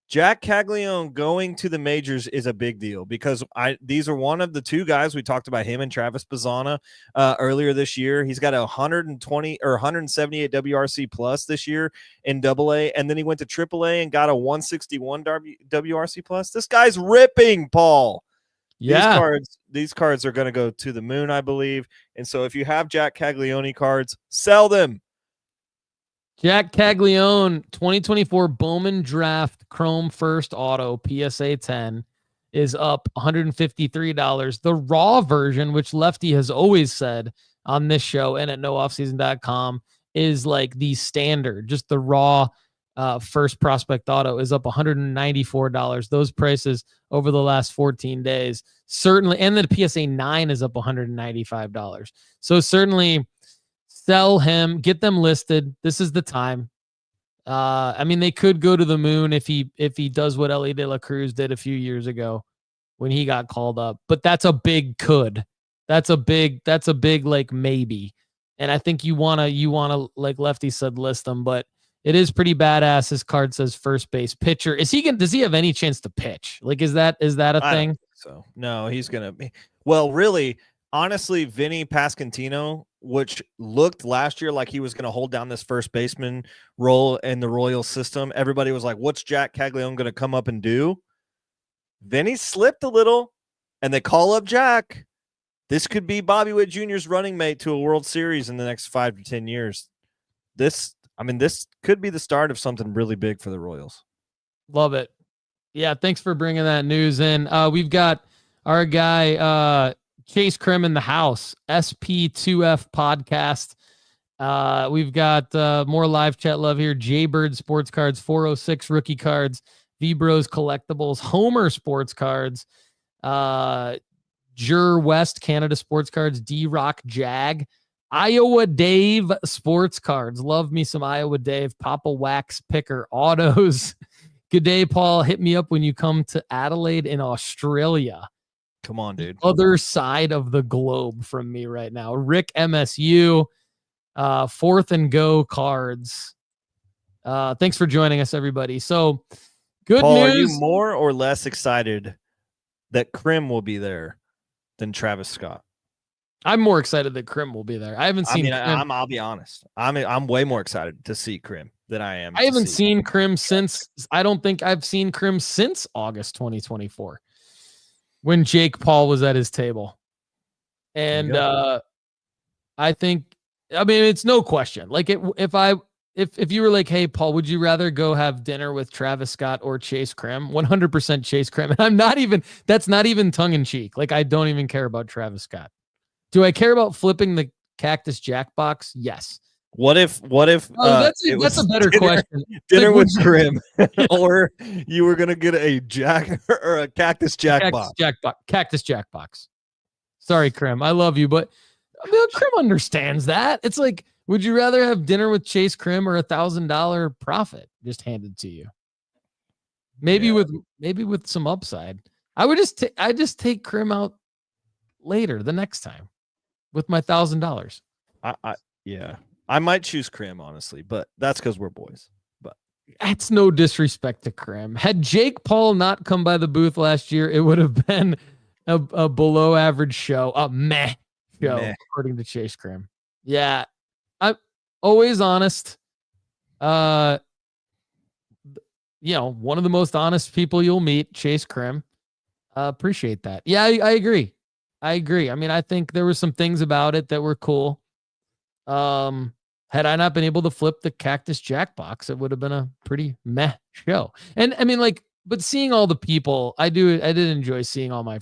Speaker 11: Jack Caglione going to the majors is a big deal because these are one of the two guys we talked about, him and Travis Bazzana earlier this year. He's got a 120 or 178 WRC plus this year in AA, and then he went to AAA and got a 161 WRC plus. This guy's ripping, Paul.
Speaker 9: Yeah,
Speaker 11: these cards are going to go to the moon, I believe. And so if you have Jack Caglione cards, sell them.
Speaker 9: Jack Caglione, 2024 Bowman Draft Chrome First Auto PSA 10 is up $153. The raw version, which Lefty has always said on this show and at nooffseason.com, is like the standard. Just the raw first prospect auto is up $194. Those prices over the last 14 days, certainly. And the PSA 9 is up $195. So certainly sell him, get them listed. This is the time. They could go to the moon if he does what Ellie De La Cruz did a few years ago when he got called up. But that's a big could. That's a big like maybe. And I think you wanna like Lefty said, list them. But it is pretty badass. His card says first base pitcher. Does he have any chance to pitch? Like, is that a thing?
Speaker 11: I don't think so no, he's gonna be. Well, really, honestly, Vinny Pasquantino, which looked last year like he was going to hold down this first baseman role in the Royals system. Everybody was like, what's Jack Caglione going to come up and do? Vinny slipped a little, and they call up Jack. This could be Bobby Witt Jr.'s running mate to a World Series in the next 5 to 10 years. This could be the start of something really big for the Royals.
Speaker 9: Love it. Yeah, thanks for bringing that news in. We've got our guy, Chase Krim in the house, SP2F podcast. We've got more live chat love here. Jaybird Sports Cards, 406 Rookie Cards, V-Bros Collectibles, Homer Sports Cards, Jur West Canada Sports Cards, D-Rock Jag, Iowa Dave Sports Cards. Love me some Iowa Dave. Papa Wax Picker Autos. Good day, Paul. Hit me up when you come to Adelaide in Australia.
Speaker 11: Come on, dude.
Speaker 9: Other side of the globe from me right now. Rick MSU, Fourth and Go Cards. Thanks for joining us, everybody. So, good
Speaker 11: Paul,
Speaker 9: news.
Speaker 11: are you more or less excited that Krim will be there than Travis Scott?
Speaker 9: I'm more excited that Krim will be there. I haven't seen.
Speaker 11: I'll be honest. I'm way more excited to see Krim than I am.
Speaker 9: I haven't seen Krim since. I don't think I've seen Krim since August 2024. When Jake Paul was at his table. And I think, it's no question. Like if you were like, hey, Paul, would you rather go have dinner with Travis Scott or Chase Krim? 100% Chase Krim. And that's not even tongue in cheek. Like, I don't even care about Travis Scott. Do I care about flipping the Cactus Jack box? Yes.
Speaker 11: What if
Speaker 9: that's a better question.
Speaker 11: Dinner with Krim, or you were gonna get a Jack or a Cactus Jack box?
Speaker 9: Cactus Jack box. Sorry, Krim. I love you, but Krim understands that. It's like, would you rather have dinner with Chase Krim or $1,000 profit just handed to you? Maybe with some upside. I just take Krim out later the next time. with my $1,000.
Speaker 11: Yeah, I might choose Crim, honestly, but that's because we're boys. But
Speaker 9: that's no disrespect to Crim. Had Jake Paul not come by the booth last year, it would have been a below average show, a meh show, according to Chase Crim. Yeah, I'm always honest. One of the most honest people you'll meet, Chase Crim. Appreciate that. Yeah, I agree. I mean, I think there were some things about it that were cool. Had I not been able to flip the Cactus Jack box, it would have been a pretty meh show. And I mean, but seeing all the people, I did enjoy seeing all my,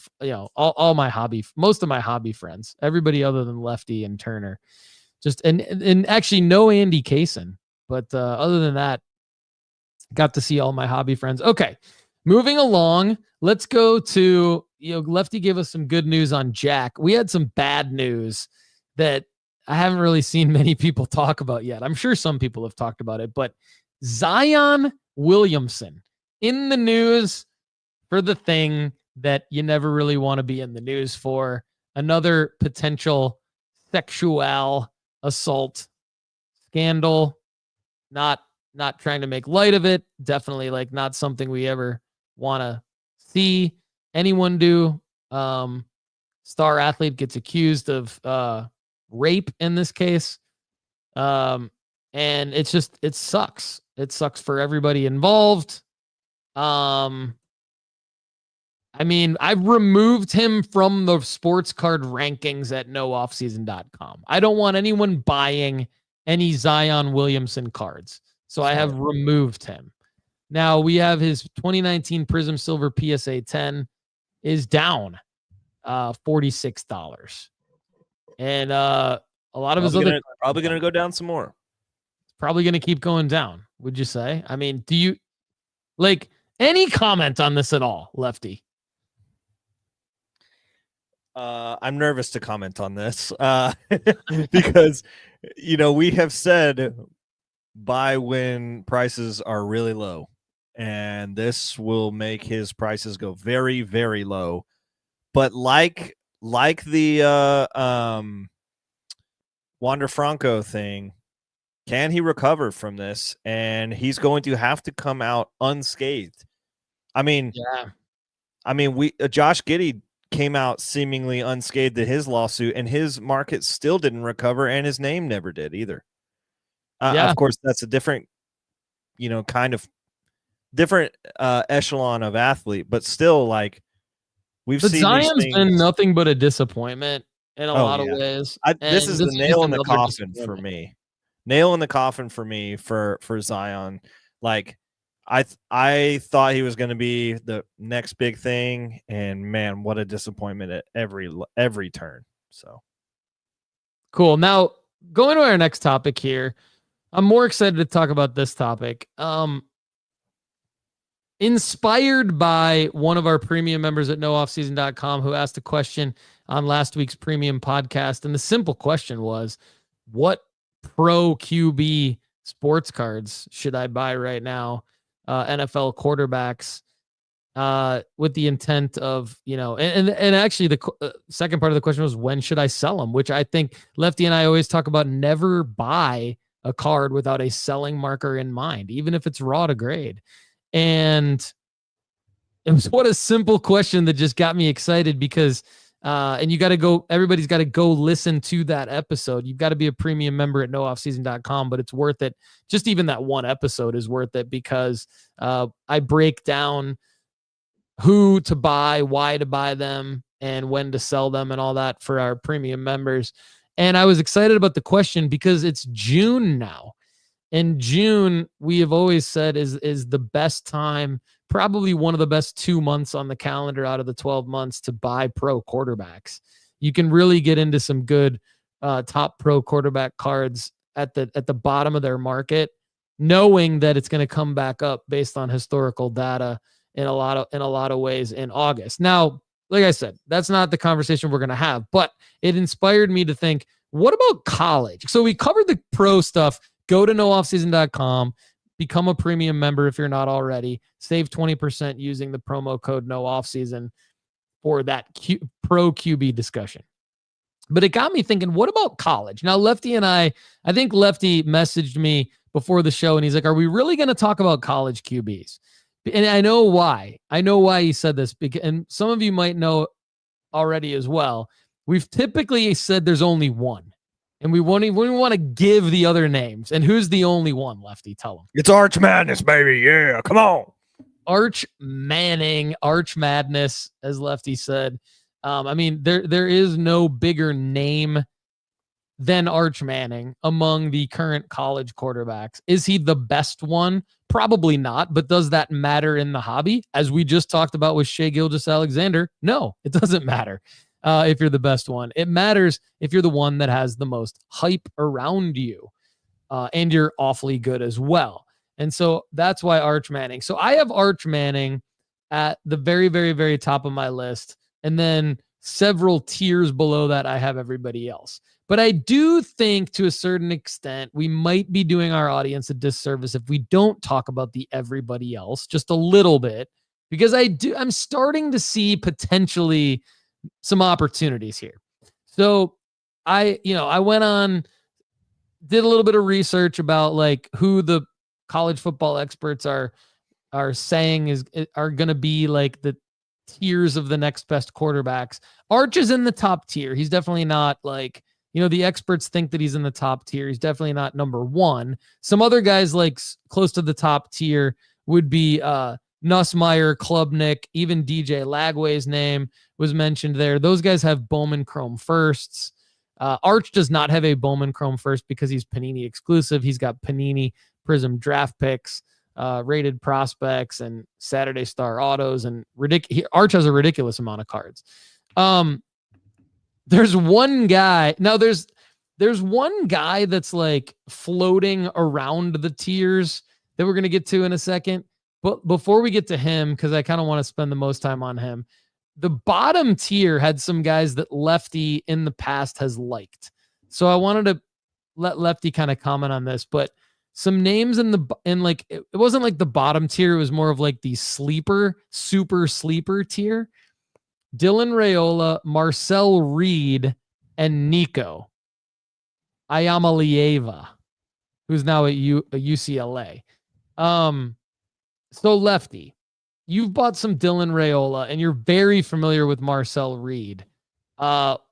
Speaker 9: all my most of my hobby friends, everybody other than Lefty and Turner, and actually no Andy Kaysen, but other than that, got to see all my hobby friends. Okay, moving along, let's go to, Lefty gave us some good news on Jack. We had some bad news that I haven't really seen many people talk about yet. I'm sure some people have talked about it, but Zion Williamson in the news for the thing that you never really want to be in the news for. Another potential sexual assault scandal. Not trying to make light of it. Definitely not something we ever want to see anyone do. Star athlete gets accused of rape in this case. And it sucks. It sucks for everybody involved. I mean, I've removed him from the sports card rankings at nooffseason.com. I don't want anyone buying any Zion Williamson cards. So I have removed him. Now we have his 2019 Prism Silver PSA 10 is down $46. And a lot of his other
Speaker 11: probably going to go down some more.
Speaker 9: It's probably going to keep going down, would you say? I mean, do you any comment on this at all, Lefty?
Speaker 11: I'm nervous to comment on this because, we have said buy when prices are really low, and this will make his prices go very, very low. But like the Wander Franco thing, can he recover from this? And he's going to have to come out unscathed. I mean, Josh Giddey came out seemingly unscathed in his lawsuit, and his market still didn't recover, and his name never did either. Of course, that's a different, kind of different echelon of athlete, but still, we've seen
Speaker 9: Zion's been nothing but a disappointment in a lot of ways.
Speaker 11: This is the nail in the coffin for me. Nail in the coffin for me for Zion. I thought he was going to be the next big thing, and man, what a disappointment at every turn. So
Speaker 9: cool. Now going to our next topic here. I'm more excited to talk about this topic. Inspired by one of our premium members at nooffseason.com who asked a question on last week's premium podcast. And the simple question was, what pro QB sports cards should I buy right now? NFL quarterbacks, with the intent of, and actually the second part of the question was, when should I sell them? Which I think Lefty and I always talk about, never buy a card without a selling marker in mind, even if it's raw to grade. And it was what a simple question that just got me excited because, and you got to go, everybody's got to go listen to that episode. You've got to be a premium member at nooffseason.com, but it's worth it. Just even that one episode is worth it because I break down who to buy, why to buy them, and when to sell them and all that for our premium members. And I was excited about the question because it's June now. And June, we have always said, is the best time, probably one of the best 2 months on the calendar out of the 12 months to buy pro quarterbacks. You can really get into some good top pro quarterback cards at the bottom of their market, knowing that it's going to come back up based on historical data in a lot of ways in August. Now, like I said, that's not the conversation we're going to have, but it inspired me to think, what about college? So we covered the pro stuff. Go to nooffseason.com, become a premium member if you're not already. Save 20% using the promo code NOOFFSEASON for that pro QB discussion. But it got me thinking, what about college? Now, Lefty and I think Lefty messaged me before the show and he's like, are we really going to talk about college QBs? And I know why. I know why he said this, because, and some of you might know already as well. We've typically said there's only one, and we want to give the other names. And who's the only one, Lefty? Tell them.
Speaker 11: It's Arch Madness, baby. Yeah, come on.
Speaker 9: Arch Manning, Arch Madness, as Lefty said. I mean, there is no bigger name than Arch Manning among the current college quarterbacks. Is he the best one? Probably not, but does that matter in the hobby? As we just talked about with Shai Gilgeous-Alexander, no, it doesn't matter if you're the best one. It matters if you're the one that has the most hype around you, and you're awfully good as well. And so that's why Arch Manning. So I have Arch Manning at the very, very, very top of my list. And then several tiers below that, I have everybody else. But I do think to a certain extent, we might be doing our audience a disservice if we don't talk about the everybody else just a little bit, because I'm starting to see potentially some opportunities here. So I went on, did a little bit of research about like who the college football experts are saying are going to be like the tiers of the next best quarterbacks. Arch is in the top tier. He's definitely not like, the experts think that he's in the top tier. He's definitely not number one. Some other guys like close to the top tier would be Nussmeier, Klubnik, even DJ Lagway's name was mentioned there. Those guys have Bowman Chrome firsts. Arch does not have a Bowman Chrome first because he's Panini exclusive. He's got Panini Prism draft picks, rated prospects, and Saturday Star autos, and Arch has a ridiculous amount of cards. There's one guy. Now there's one guy that's like floating around the tiers that we're going to get to in a second. But before we get to him, because I kind of want to spend the most time on him, the bottom tier had some guys that Lefty in the past has liked. So I wanted to let Lefty kind of comment on this, but some names it wasn't like the bottom tier. It was more of like the super sleeper tier. Dylan Raiola, Marcel Reed, and Nico Iamaleava, who's now at UCLA. So Lefty, you've bought some Dylan Raiola, and you're very familiar with Marcel Reed. Tell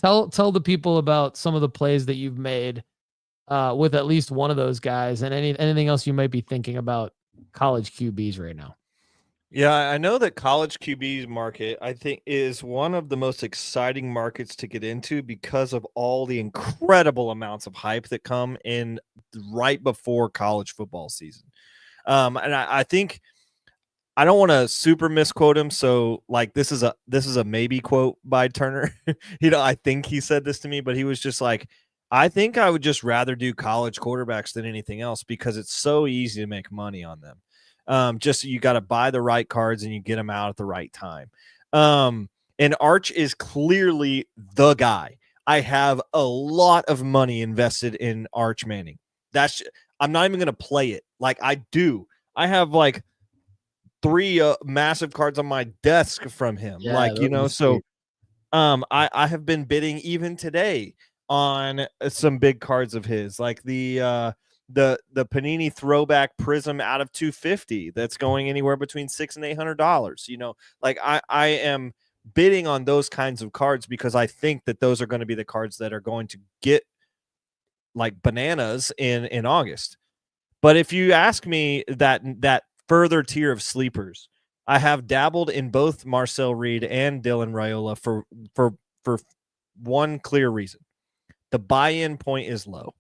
Speaker 9: the people about some of the plays that you've made with at least one of those guys, and anything else you might be thinking about college QBs right now.
Speaker 11: Yeah, I know that college QBs market, I think, is one of the most exciting markets to get into because of all the incredible amounts of hype that come in right before college football season. And I think I don't want to super misquote him. So like, this is a maybe quote by Turner. I think he said this to me, but he was just like, I think I would just rather do college quarterbacks than anything else because it's so easy to make money on them. Just you got to buy the right cards and you get them out at the right time. And Arch is clearly the guy. I have a lot of money invested in Arch Manning. I'm not even going to play it like I do. I have like 3 massive cards on my desk from him. Yeah, so I have been bidding even today on some big cards of his, like the Panini throwback Prism out of 250 that's going anywhere between $600 and $800. Like I am bidding on those kinds of cards because I think that those are going to be the cards that are going to get like bananas in August. But if you ask me that further tier of sleepers, I have dabbled in both Marcel Reed and Dylan Raiola for one clear reason. The buy-in point is low.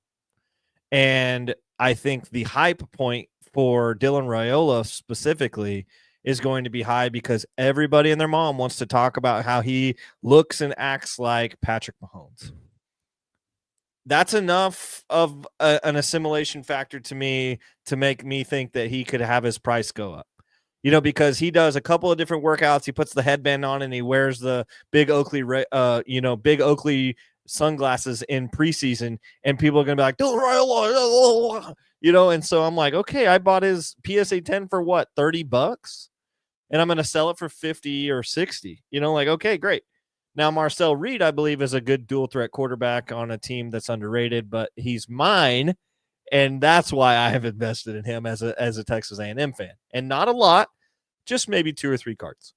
Speaker 11: And I think the hype point for Dylan Raiola specifically is going to be high because everybody and their mom wants to talk about how he looks and acts like Patrick Mahomes. That's enough of an assimilation factor to me to make me think that he could have his price go up. Because he does a couple of different workouts. He puts the headband on and he wears the big Oakley, big Oakley sunglasses in preseason, and people are gonna be like, Dylan Raiola, and so I'm like, okay, I bought his PSA 10 for what, $30, and I'm gonna sell it for 50 or 60. Okay, great. Now, Marcel Reed, I believe, is a good dual threat quarterback on a team that's underrated, but he's mine, and that's why I have invested in him as a Texas A&M fan. And not a lot, just maybe 2 or 3 cards.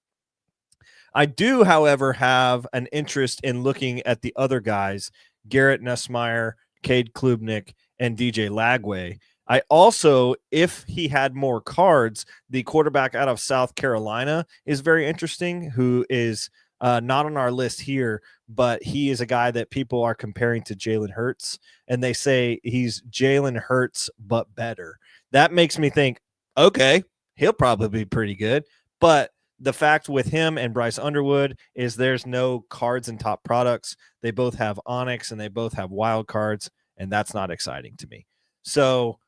Speaker 11: I do, however, have an interest in looking at the other guys, Garrett Nussmeier, Cade Klubnik, and DJ Lagway. I also, if he had more cards, the quarterback out of South Carolina is very interesting, who is not on our list here, but he is a guy that people are comparing to Jalen Hurts, and they say he's Jalen Hurts but better. That makes me think, okay, he'll probably be pretty good. But the fact with him and Bryce Underwood is there's no cards and top products. They both have Onyx and they both have wild cards, and that's not exciting to me. So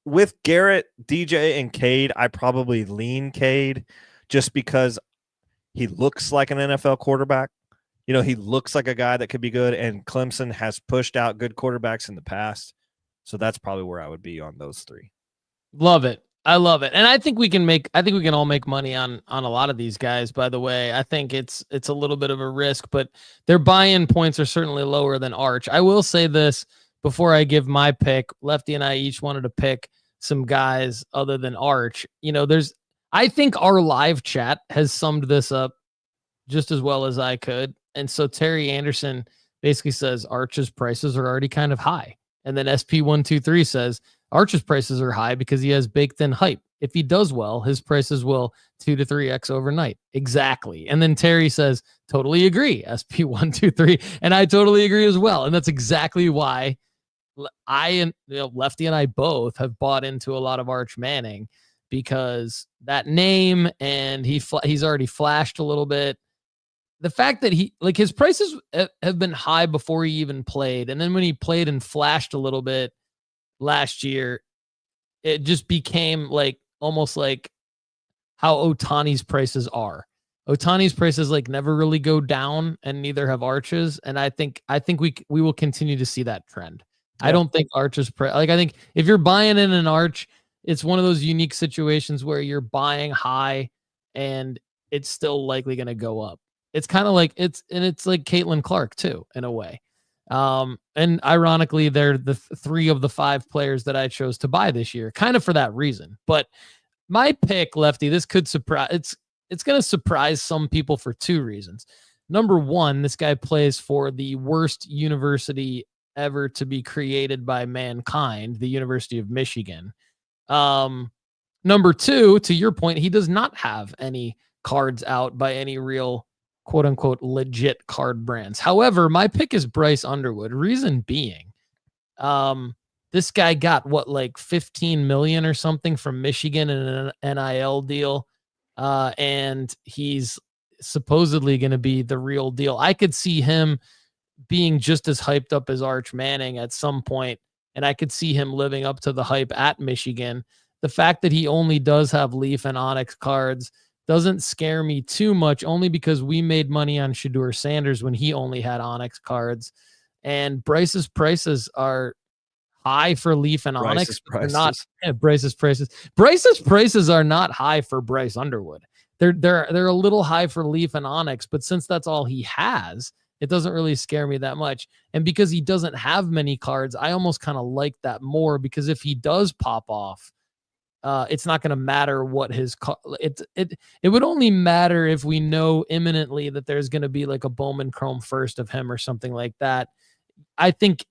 Speaker 11: with Garrett, DJ, and Cade, I probably lean Cade just because he looks like an NFL quarterback. You know, he looks like a guy that could be good, and Clemson has pushed out good quarterbacks in the past. So that's probably where I would be on those 3.
Speaker 9: Love it. I love it. And I think we can all make money on a lot of these guys, by the way. I think it's a little bit of a risk, but their buy-in points are certainly lower than Arch. I will say this before I give my pick. Lefty and I each wanted to pick some guys other than Arch. You know, I think our live chat has summed this up just as well as I could. And so Terry Anderson basically says Arch's prices are already kind of high. And then SP123 says Arch's prices are high because he has baked in hype. If he does well, his prices will 2 to 3x overnight. Exactly. And then Terry says, totally agree, SP123. And I totally agree as well. And that's exactly why Lefty and I both have bought into a lot of Arch Manning, because that name, and he's already flashed a little bit. The fact that his prices have been high before he even played. And then when he played and flashed a little bit last year, it just became almost like how Ohtani's prices are. Ohtani's prices never really go down, and neither have Arch's. And I think we will continue to see that trend. Yeah. I don't think Arch's I think if you're buying in an Arch, it's one of those unique situations where you're buying high and it's still likely going to go up. It's kind of like it's like Caitlin Clark too, in a way. And ironically, they're the 3 of the 5 players that I chose to buy this year, kind of for that reason. But my pick, Lefty, this could surprise. It's going to surprise some people for 2 reasons. Number 1, this guy plays for the worst university ever to be created by mankind, the University of Michigan. Number 2, to your point, he does not have any cards out by any real quote unquote legit card brands. However, my pick is Bryce Underwood. Reason being, this guy got 15 million or something from Michigan in an NIL deal. And he's supposedly going to be the real deal. I could see him being just as hyped up as Arch Manning at some point, and I could see him living up to the hype at Michigan. The fact that he only does have Leaf and Onyx cards doesn't scare me too much, only because we made money on Shedeur Sanders when he only had Onyx cards, and Bryce's prices are high for Leaf and Onyx. Bryce's prices are not high for Bryce Underwood. They're a little high for Leaf and Onyx, but since that's all he has, it doesn't really scare me that much. And because he doesn't have many cards, I almost kind of like that more, because if he does pop off, it's not going to matter what his it would only matter if we know imminently that there's going to be a Bowman Chrome first of him or something like that. I think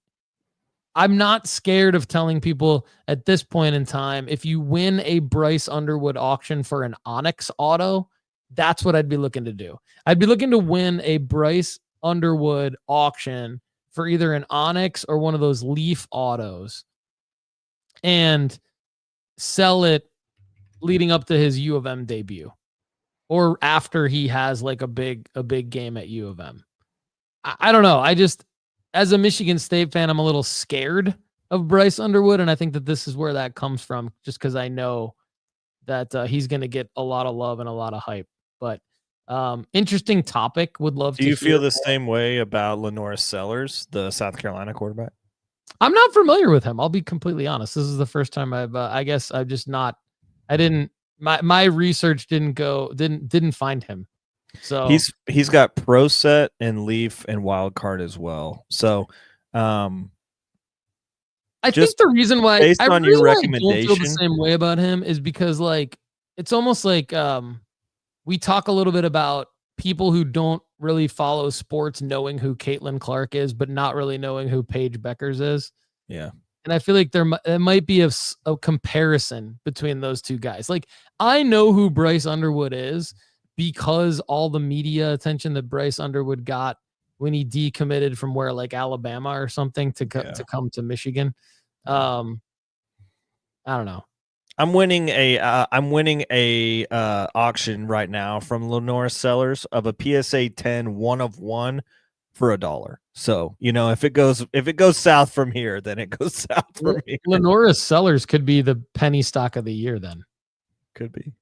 Speaker 9: I'm not scared of telling people at this point in time, if you win a Bryce Underwood auction for an Onyx auto, that's what I'd be looking to do. I'd be looking to win a Bryce Underwood auction for either an Onyx or one of those Leaf autos and sell it leading up to his U of M debut, or after he has a big game at U of M. I don't know. I just, as a Michigan State fan, I'm a little scared of Bryce Underwood, and I think that this is where that comes from, just because I know that he's going to get a lot of love and a lot of hype. But interesting topic. Would love to.
Speaker 11: Do you feel the same way about Lenoris Sellers, the South Carolina quarterback?
Speaker 9: I'm not familiar with him. I'll be completely honest. This is the first time I guess I've just not. My research didn't find him. So
Speaker 11: he's got Pro Set and Leaf and Wild Card as well. So
Speaker 9: I think the reason why
Speaker 11: based on your
Speaker 9: I don't feel
Speaker 11: recommendation,
Speaker 9: the same way about him is because like it's almost like we talk a little bit about people who don't really follow sports knowing who Caitlin Clark is, but not really knowing who Paige Beckers is.
Speaker 11: yeah.
Speaker 9: And I feel like there might be a comparison between those two guys. Like I know who Bryce Underwood is because all the media attention that Bryce Underwood got when he decommitted from where like Alabama or something to come to Michigan. I don't know.
Speaker 11: I'm winning a auction right now from Lenora Sellers of a PSA 10 1 of 1 for $1. So, if it goes south from here, then it goes south from here.
Speaker 9: Lenora Sellers could be the penny stock of the year then.
Speaker 11: Could be.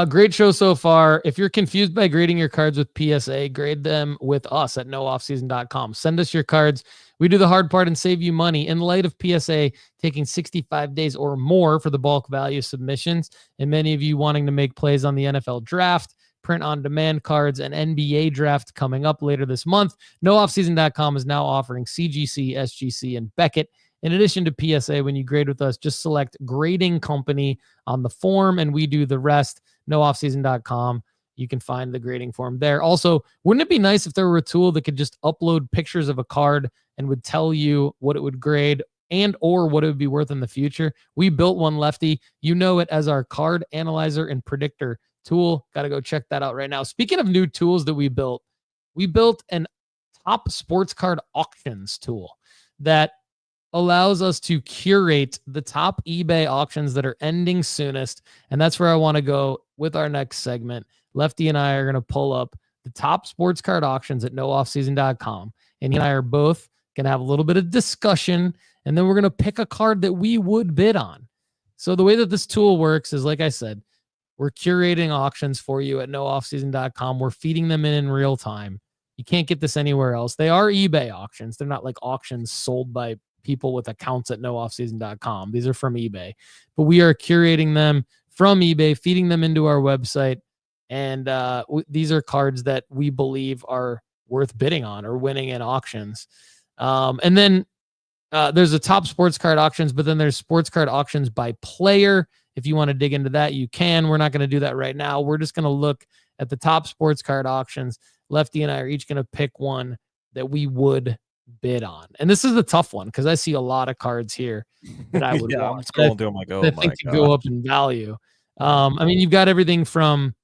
Speaker 9: Great show so far. If you're confused by grading your cards with PSA, grade them with us at nooffseason.com. Send us your cards. We do the hard part and save you money. In light of PSA taking 65 days or more for the bulk value submissions, and many of you wanting to make plays on the NFL draft, print on demand cards, and NBA draft coming up later this month, nooffseason.com is now offering CGC, SGC, and Beckett. In addition to PSA, when you grade with us, just select grading company on the form and we do the rest. nooffseason.com. You can find the grading form there. Also, wouldn't it be nice if there were a tool that could just upload pictures of a card and would tell you what it would grade and or what it would be worth in the future? We built one, Lefty. You know it as our card analyzer and predictor tool. Got to go check that out right now. Speaking of new tools that we built an top sports card auctions tool that allows us to curate the top eBay auctions that are ending soonest. And that's where I want to go with our next segment. Lefty and I are going to pull up the top sports card auctions at nooffseason.com. And he and I are both going to have a little bit of discussion. And then we're going to pick a card that we would bid on. So the way that this tool works is, like I said, we're curating auctions for you at nooffseason.com. We're feeding them in real time. You can't get this anywhere else. They are eBay auctions. They're not like auctions sold by people with accounts at nooffseason.com. These are from eBay, but we are curating them from eBay, feeding them into our website. And these are cards that we believe are worth bidding on or winning in auctions. And then there's the top sports card auctions, but then there's sports card auctions by player. If you want to dig into that, you can. We're not going to do that right now. We're just going to look at the top sports card auctions. Lefty and I are each going to pick one that we would bid on. And this is a tough one because I see a lot of cards here that I would
Speaker 11: I'm
Speaker 9: want.
Speaker 11: scrolling through. I'm like,
Speaker 9: I think to go up in value. I mean, you've got everything from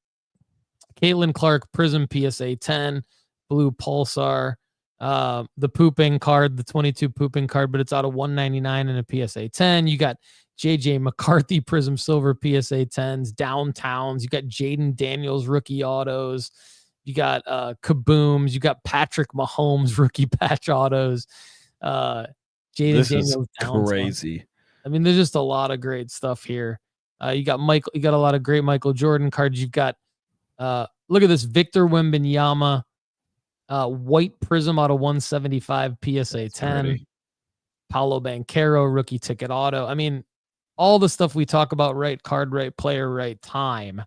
Speaker 9: Caitlin Clark Prism PSA 10, Blue Pulsar, the pooping card, the 22 pooping card, but it's out of 199 in a PSA 10. You got JJ McCarthy Prism Silver PSA 10s, Downtowns. You got Jaden Daniels rookie autos. You got Kabooms. You got Patrick Mahomes rookie patch autos. Jaden Daniels.
Speaker 11: Crazy.
Speaker 9: I mean, there's just a lot of great stuff here. You got a lot of great Michael Jordan cards. You've got look at this Victor Wembanyama white prism out of 175 PSA 10.
Speaker 11: Pretty.
Speaker 9: Paolo Banchero rookie ticket auto. I mean, all the stuff we talk about, right card, right player, right time.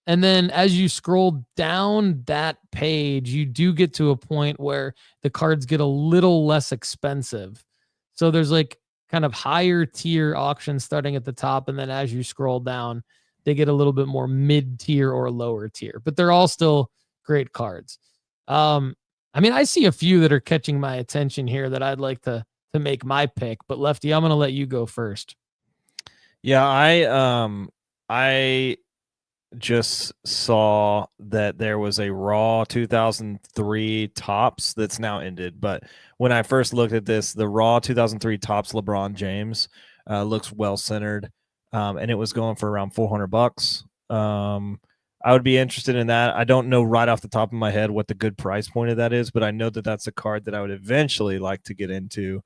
Speaker 9: And then as you scroll down that page, you do get to a point where the cards get a little less expensive. So there's like kind of higher tier auctions starting at the top. And then as you scroll down, they get a little bit more mid tier or lower tier, but they're all still great cards. I mean, I see a few that are catching my attention here that I'd like to make my pick, but Lefty, I'm going to let you go first.
Speaker 11: Yeah. I just saw that there was a raw 2003 Topps that's now ended. But when I first looked at this, the raw 2003 Topps LeBron James looks well centered. And it was going for around $400. I would be interested in that. I don't know right off the top of my head what the good price point of that is, but I know that that's a card that I would eventually like to get into.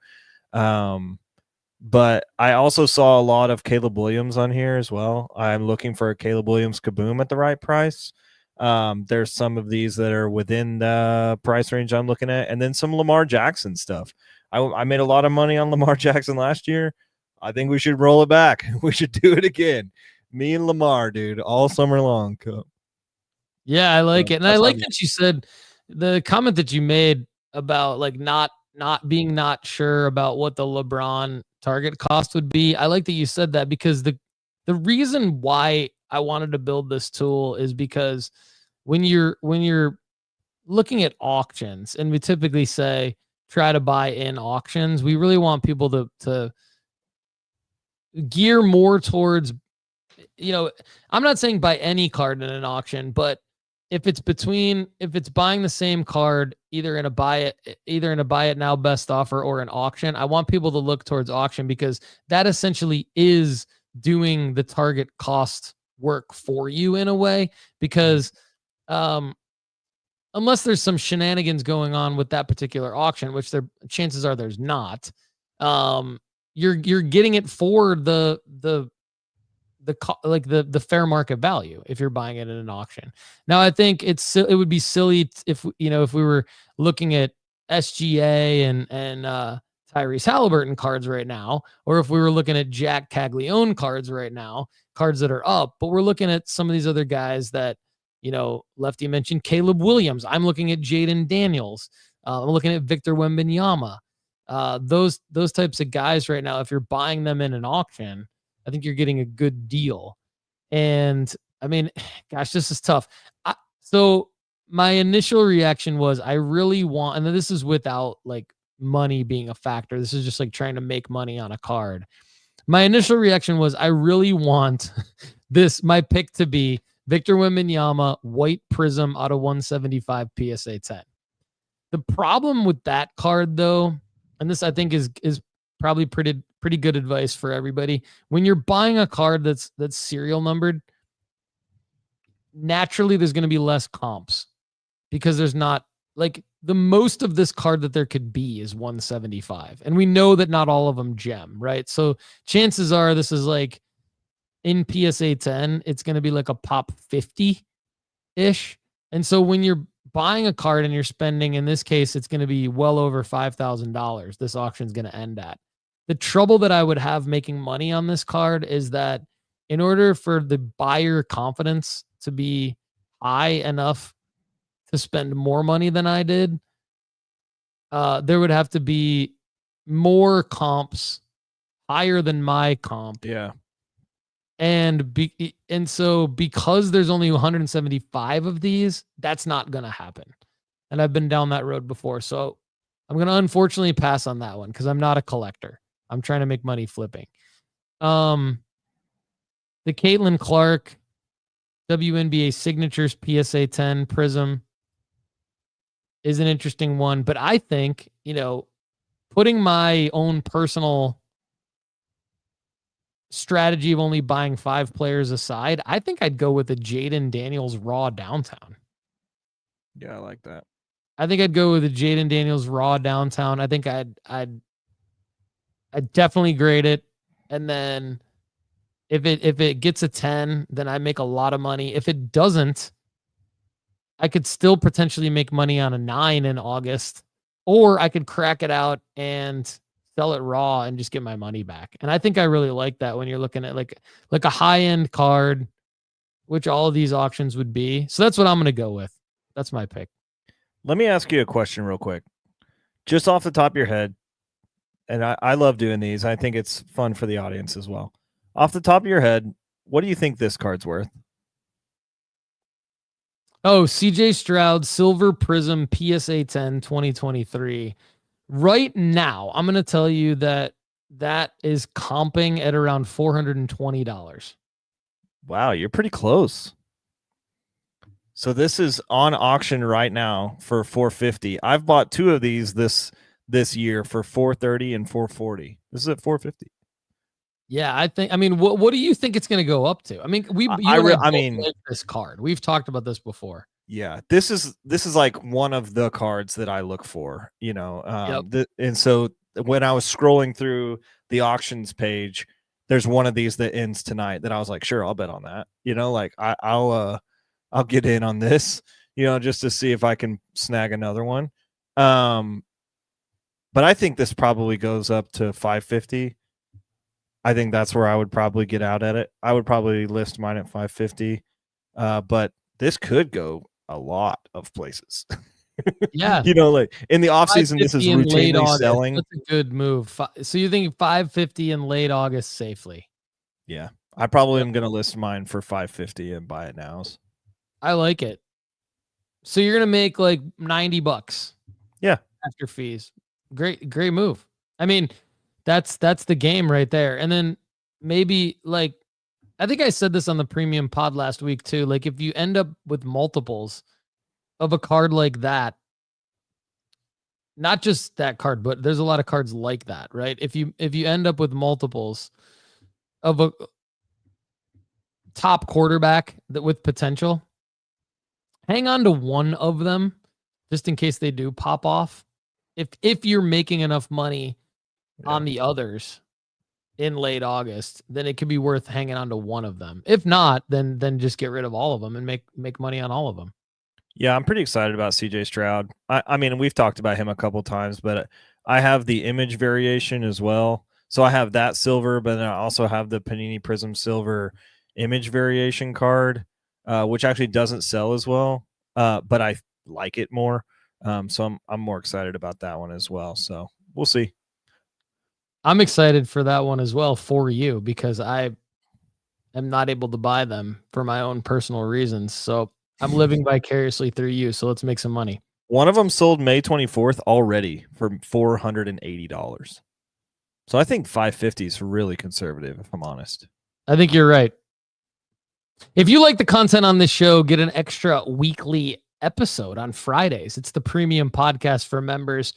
Speaker 11: But I also saw a lot of Caleb Williams on here as well. I'm looking for a Caleb Williams Kaboom at the right price. There's some of these that are within the price range I'm looking at, and then some Lamar Jackson stuff. I made a lot of money on Lamar Jackson last year. I think we should roll it back. We should do it again. Me and Lamar, dude, all summer long.
Speaker 9: Yeah, I like
Speaker 11: So
Speaker 9: it. And I
Speaker 11: that's
Speaker 9: like
Speaker 11: how
Speaker 9: that you said the comment that you made about like not sure about what the LeBron target cost would be. I like that you said that because the reason why I wanted to build this tool is because when you're looking at auctions, and we typically say try to buy in auctions, we really want people to gear more towards, I'm not saying buy any card in an auction, but if it's buying the same card either in a buy it now best offer or an auction, I want people to look towards auction because that essentially is doing the target cost work for you in a way, because unless there's some shenanigans going on with that particular auction, which chances are there's not, you're getting it for the fair market value if you're buying it in an auction. Now, I think it would be silly if we were looking at SGA and Tyrese Halliburton cards right now, or if we were looking at Jack Caglione cards right now, cards that are up, but we're looking at some of these other guys that, Lefty mentioned Caleb Williams. I'm looking at Jaden Daniels. I'm looking at Victor Wembanyama. Those types of guys right now, if you're buying them in an auction, I think you're getting a good deal. And I mean, gosh, this is tough. So my initial reaction was I really want, and this is without like money being a factor. This is just like trying to make money on a card. My initial reaction was I really want my pick to be Victor Wembanyama, white prism out of 175 PSA 10. The problem with that card though, and this I think is probably pretty good advice for everybody. When you're buying a card that's serial numbered, naturally there's going to be less comps because there's not like the most of this card that there could be is 175. And we know that not all of them gem, right? So chances are this is like in PSA 10, it's going to be like a pop 50-ish. And so when you're buying a card and you're spending, in this case, it's going to be well over $5,000. This auction's going to end at. The trouble that I would have making money on this card is that in order for the buyer confidence to be high enough to spend more money than I did, there would have to be more comps higher than my comp.
Speaker 11: Yeah.
Speaker 9: And so because there's only 175 of these, that's not going to happen. And I've been down that road before. So I'm going to unfortunately pass on that one because I'm not a collector. I'm trying to make money flipping. The Caitlin Clark WNBA Signatures PSA 10 Prism is an interesting one, but I think, putting my own personal strategy of only buying 5 players aside, I think I'd go with the Jaden Daniels Raw Downtown.
Speaker 11: Yeah, I like that.
Speaker 9: I think I'd go with the Jaden Daniels Raw Downtown. I think I'd definitely grade it. And then if it gets a 10, then I make a lot of money. If it doesn't, I could still potentially make money on a 9 in August, or I could crack it out and sell it raw and just get my money back. And I think I really like that when you're looking at like a high-end card, which all of these auctions would be. So that's what I'm going to go with. That's my pick.
Speaker 11: Let me ask you a question real quick. Just off the top of your head, and I love doing these. I think it's fun for the audience as well. Off the top of your head, what do you think this card's worth?
Speaker 9: Oh, CJ Stroud, Silver Prism, PSA 10, 2023. Right now, I'm going to tell you that is comping at around $420.
Speaker 11: Wow, you're pretty close. So this is on auction right now for $450. I've bought 2 of these this year for $430 and $440. This is at $450.
Speaker 9: Yeah, I mean, what do you think it's going to go up to? I mean, like this card. We've talked about this before.
Speaker 11: Yeah, this is like one of the cards that I look for,
Speaker 9: Yep.
Speaker 11: And so when I was scrolling through the auctions page, there's one of these that ends tonight that I was like, sure, I'll bet on that. Like I'll get in on this, just to see if I can snag another one. But I think this probably goes up to $550. I think that's where I would probably get out at it. I would probably list mine at $550. But this could go a lot of places.
Speaker 9: Yeah.
Speaker 11: Like in the offseason, this is
Speaker 9: 550 in late
Speaker 11: routinely
Speaker 9: August.
Speaker 11: selling.
Speaker 9: That's a good move. So you think 550 in late August safely?
Speaker 11: Yeah. I probably am going to list mine for 550 and buy it now.
Speaker 9: I like it. So you're going to make like $90.
Speaker 11: Yeah.
Speaker 9: After fees. Great move. I mean, that's the game right there. And then maybe like, I think I said this on the premium pod last week too. Like if you end up with multiples of a card like that, not just that card, but there's a lot of cards like that, right? If you end up with multiples of a top quarterback that with potential, hang on to one of them just in case they do pop off. If you're making enough money on the others in late August, then it could be worth hanging on to one of them. If not, then just get rid of all of them and make money on all of them.
Speaker 11: Yeah, I'm pretty excited about CJ Stroud. I mean, we've talked about him a couple times, but I have the image variation as well. So I have that silver, but then I also have the Panini Prism Silver image variation card, which actually doesn't sell as well, but I like it more. So I'm more excited about that one as well. So we'll see.
Speaker 9: I'm excited for that one as well for you because I am not able to buy them for my own personal reasons. So I'm living vicariously through you. So let's make some money.
Speaker 11: One of them sold May 24th already for $480. So I think 550 is really conservative, if I'm honest.
Speaker 9: I think you're right. If you like the content on this show, get an extra weekly episode on Fridays. It's the premium podcast for members.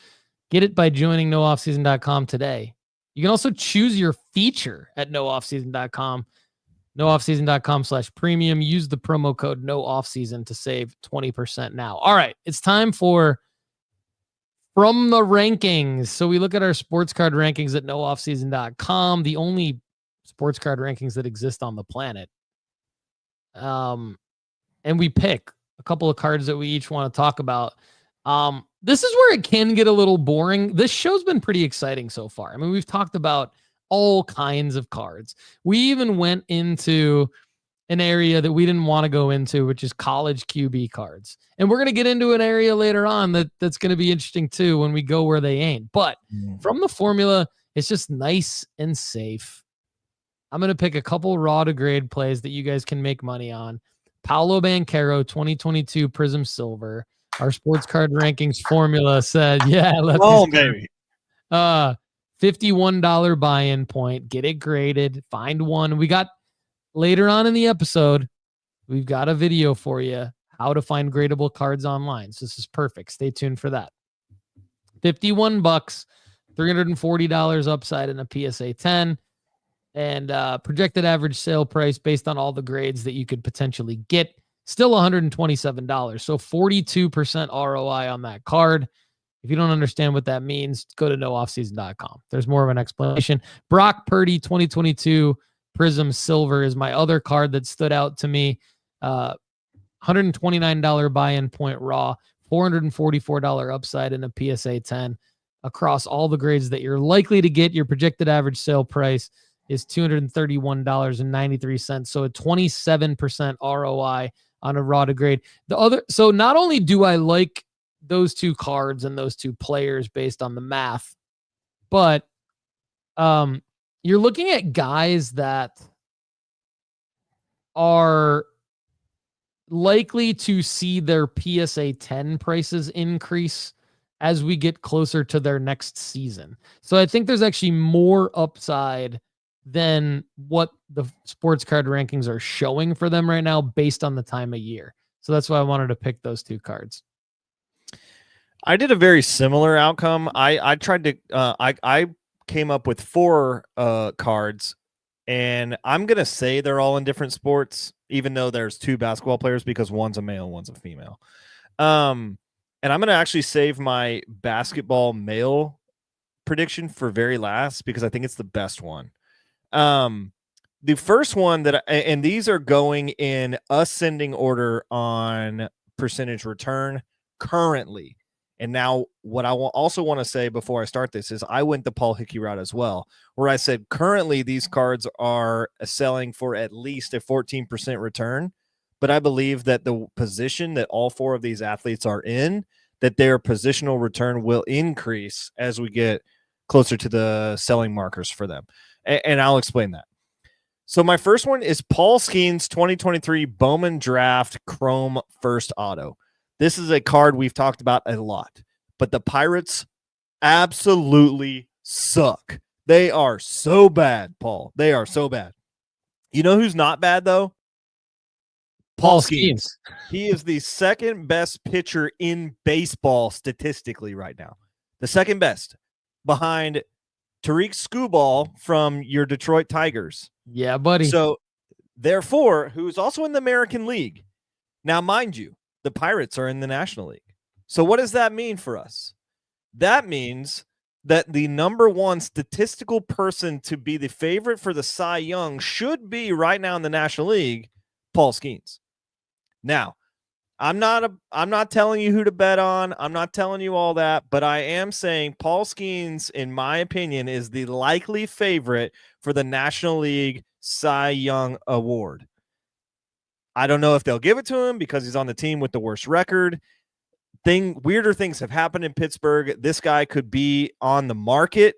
Speaker 9: Get it by joining nooffseason.com today. You can also choose your feature at nooffseason.com. nooffseason.com/premium. Use the promo code nooffseason to save 20% now. All right, it's time for From the Rankings. So we look at our sports card rankings at nooffseason.com, the only sports card rankings that exist on the planet. And we pick a couple of cards that we each want to talk about. This is where it can get a little boring. This show's been pretty exciting so far. I mean, we've talked about all kinds of cards. We even went into an area that we didn't want to go into, which is college QB cards. And we're going to get into an area later on that's going to be interesting too when we go where they ain't. But from the formula, it's just nice and safe. I'm going to pick a couple raw to grade plays that you guys can make money on. Paolo Banchero, 2022 Prism Silver. Our sports card rankings formula said, let's
Speaker 11: go, baby.
Speaker 9: $51 buy-in point. Get it graded. Find one. We got later on in the episode, we've got a video for you how to find gradable cards online. So this is perfect. Stay tuned for that. $51, $340 upside in a PSA 10, and projected average sale price based on all the grades that you could potentially get. Still $127. So 42% ROI on that card. If you don't understand what that means, go to nooffseason.com. There's more of an explanation. Brock Purdy, 2022 Prism Silver is my other card that stood out to me. $129 buy-in point raw, $444 upside in a PSA 10 across all the grades that you're likely to get. Your projected average sale price is $231.93. So a 27% ROI on a raw to grade. So not only do I like those two cards and those two players based on the math, but you're looking at guys that are likely to see their PSA 10 prices increase as we get closer to their next season. So I think there's actually more upside than what the sports card rankings are showing for them right now based on the time of year. So that's why I wanted to pick those two cards.
Speaker 11: I did a very similar outcome. I tried to I came up with 4 cards, and I'm gonna say they're all in different sports, even though there's 2 basketball players because one's a male, one's a female. And I'm gonna actually save my basketball male prediction for very last because I think it's the best one. The first one and these are going in ascending order on percentage return currently. And now what I also want to say before I start this is I went the Paul Hickey route as well, where I said currently these cards are selling for at least a 14% return, but I believe that the position that all 4 of these athletes are in, that their positional return will increase as we get closer to the selling markers for them. And I'll explain that. So my first one is Paul Skeens 2023 Bowman Draft Chrome First Auto. This is a card we've talked about a lot, but the Pirates absolutely suck. They are so bad, Paul. They are so bad. You know who's not bad, though? Paul Skeens. He is the second best pitcher in baseball statistically right now. The second best, behind Tariq Skubal from your Detroit Tigers.
Speaker 9: Yeah, buddy.
Speaker 11: So, therefore, who's also in the American League. Now, mind you, the Pirates are in the National League. So what does that mean for us? That means that the number one statistical person to be the favorite for the Cy Young should be right now in the National League, Paul Skeens. Now, I'm not telling you who to bet on. I'm not telling you all that, but I am saying Paul Skeens, in my opinion, is the likely favorite for the National League Cy Young Award. I don't know if they'll give it to him because he's on the team with the worst record. Weirder things have happened in Pittsburgh. This guy could be on the market.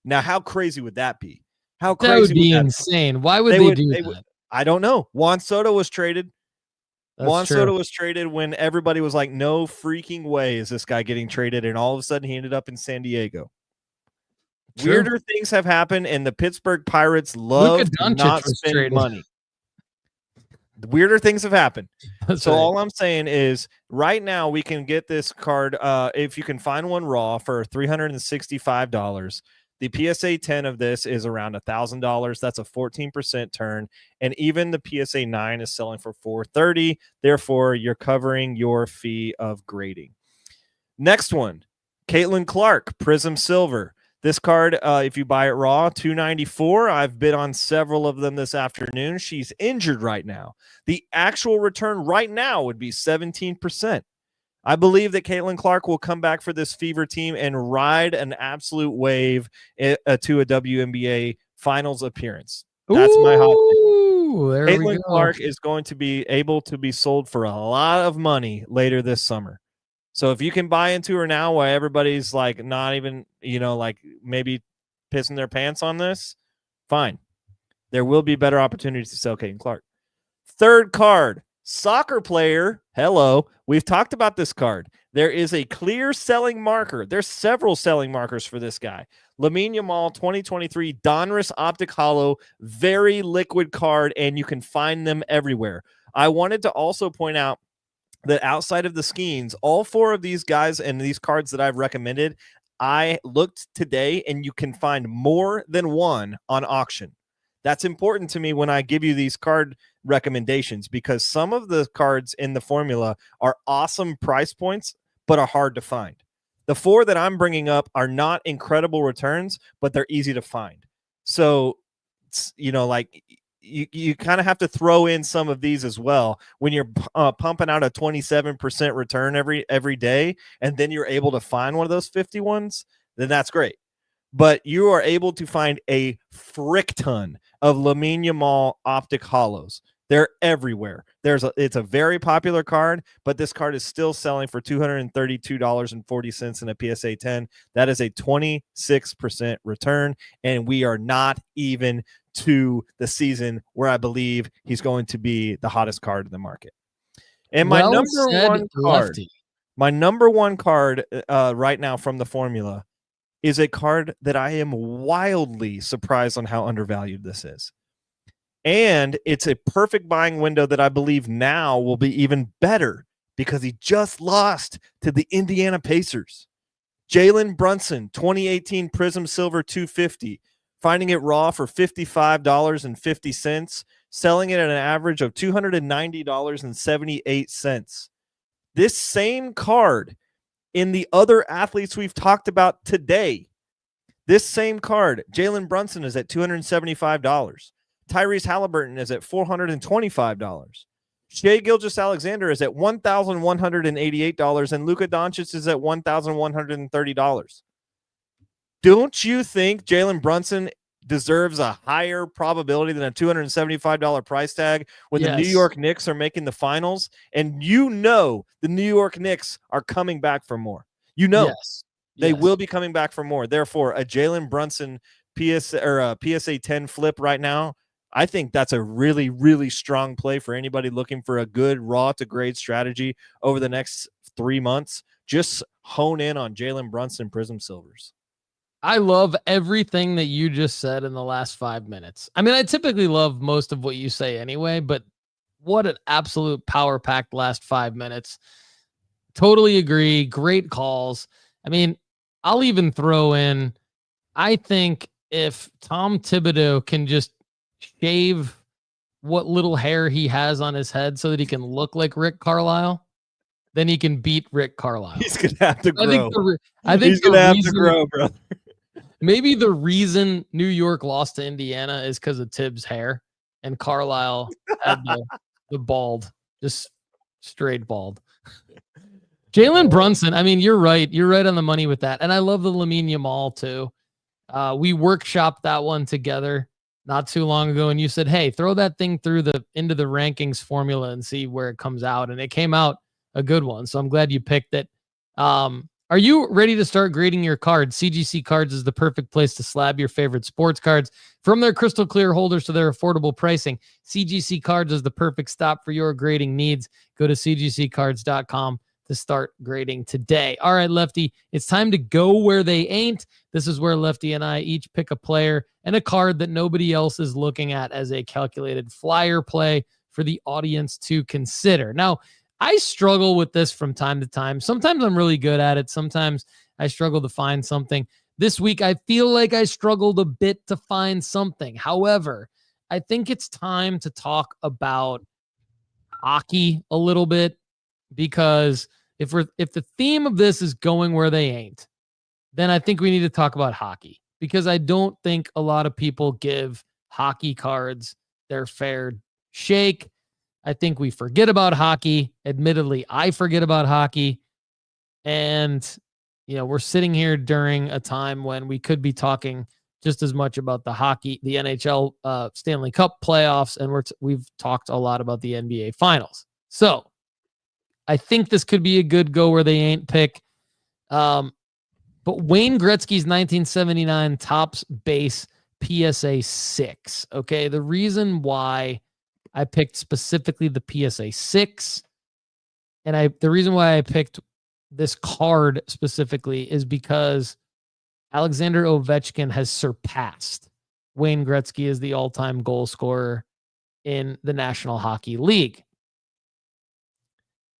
Speaker 11: Now, how crazy would that be? How crazy
Speaker 9: would be insane. Why would they do that?
Speaker 11: I don't know. Juan Soto was traded.
Speaker 9: That's true.
Speaker 11: Soto was traded when everybody was like, no freaking way is this guy getting traded. And all of a sudden he ended up in San Diego. True. Weirder things have happened, and the Pittsburgh Pirates love to not spend money. Weirder things have happened. So all I'm saying is right now we can get this card, if you can find one raw, for $365. The PSA 10 of this is around $1,000. That's a 14% turn. And even the PSA 9 is selling for $430. Therefore, you're covering your fee of grading. Next one, Caitlin Clark, Prism Silver. This card, if you buy it raw, $294. I've bid on several of them this afternoon. She's injured right now. The actual return right now would be 17%. I believe that Caitlin Clark will come back for this Fever team and ride an absolute wave to a WNBA Finals appearance. That's my hot take. Caitlin Clark is going to be able to be sold for a lot of money later this summer. So if you can buy into her now while everybody's like not even, like maybe pissing their pants on this, fine. There will be better opportunities to sell Caitlin Clark. Third card, soccer player. Hello. We've talked about this card. There is a clear selling marker. There's several selling markers for this guy. Lamine Yamal 2023 Donruss Optic Hollow, very liquid card, and you can find them everywhere. I wanted to also point out that outside of the Skeens, all 4 of these guys and these cards that I've recommended, I looked today and you can find more than one on auction. That's important to me when I give you these card recommendations, because some of the cards in the formula are awesome price points, but are hard to find. The 4 that I'm bringing up are not incredible returns, but they're easy to find. So, you kind of have to throw in some of these as well when you're pumping out a 27% return every day, and then you're able to find one of those 50 ones, then that's great. But you are able to find a frick ton of Lamine Yamal Optic Hollows. They're everywhere. It's a very popular card, but this card is still selling for $232.40 in a PSA 10. That is a 26% return, and we are not even to the season where I believe he's going to be the hottest card in the market. And my number one card right now from the formula is a card that I am wildly surprised on how undervalued this is. And it's a perfect buying window that I believe now will be even better because he just lost to the Indiana Pacers. Jalen Brunson, 2018 Prism Silver 250, finding it raw for $55.50, selling it at an average of $290.78. This same card in the other athletes we've talked about today, this same card, Jalen Brunson is at $275. Tyrese Halliburton is at $425. Shai Gilgeous-Alexander is at $1,188, and Luka Doncic is at $1,130. Don't you think Jalen Brunson deserves a higher probability than a $275 price tag when the New
Speaker 9: Yes.
Speaker 11: York Knicks are making the finals, and the New York Knicks are coming back for more.
Speaker 9: Yes.
Speaker 11: They
Speaker 9: Yes.
Speaker 11: will be coming back for more. Therefore, a Jalen Brunson PSA 10 flip right now, I think that's a really, really strong play for anybody looking for a good raw to grade strategy over the next 3 months. Just hone in on Jalen Brunson Prism Silvers.
Speaker 9: I love everything that you just said in the last 5 minutes. I mean, I typically love most of what you say anyway, but what an absolute power-packed last 5 minutes. Totally agree. Great calls. I mean, I'll even throw in, I think if Tom Thibodeau can just shave what little hair he has on his head so that he can look like Rick Carlisle, then he can beat Rick Carlisle.
Speaker 11: He's going to have to grow.
Speaker 9: I think
Speaker 11: he's going to have to grow, brother.
Speaker 9: Maybe the reason New York lost to Indiana is because of Tibbs' hair, and Carlisle had the bald, just straight bald. Jalen Brunson, I mean, you're right. You're right on the money with that. And I love the Lamine Yamal too. We workshopped that one together not too long ago, and you said, hey, throw that thing into the rankings formula and see where it comes out. And it came out a good one. So I'm glad you picked it. Are you ready to start grading your cards? CGC Cards is the perfect place to slab your favorite sports cards. From their crystal clear holders to their affordable pricing, CGC Cards is the perfect stop for your grading needs. Go to cgccards.com to start grading today. All right, Lefty, it's time to go where they ain't. This is where Lefty and I each pick a player and a card that nobody else is looking at as a calculated flyer play for the audience to consider. Now, I struggle with this from time to time. Sometimes I'm really good at it. Sometimes I struggle to find something. This week, I feel like I struggled a bit to find something. However, I think it's time to talk about hockey a little bit, because if the theme of this is going where they ain't, then I think we need to talk about hockey, because I don't think a lot of people give hockey cards their fair shake. I think we forget about hockey. Admittedly, I forget about hockey. And, we're sitting here during a time when we could be talking just as much about the hockey, the NHL Stanley Cup playoffs, and we've talked a lot about the NBA Finals. So I think this could be a good go where they ain't pick. But Wayne Gretzky's 1979 Topps base PSA 6. Okay, the reason why I picked specifically the PSA 6, and the reason why I picked this card specifically is because Alexander Ovechkin has surpassed Wayne Gretzky as the all-time goal scorer in the National Hockey League.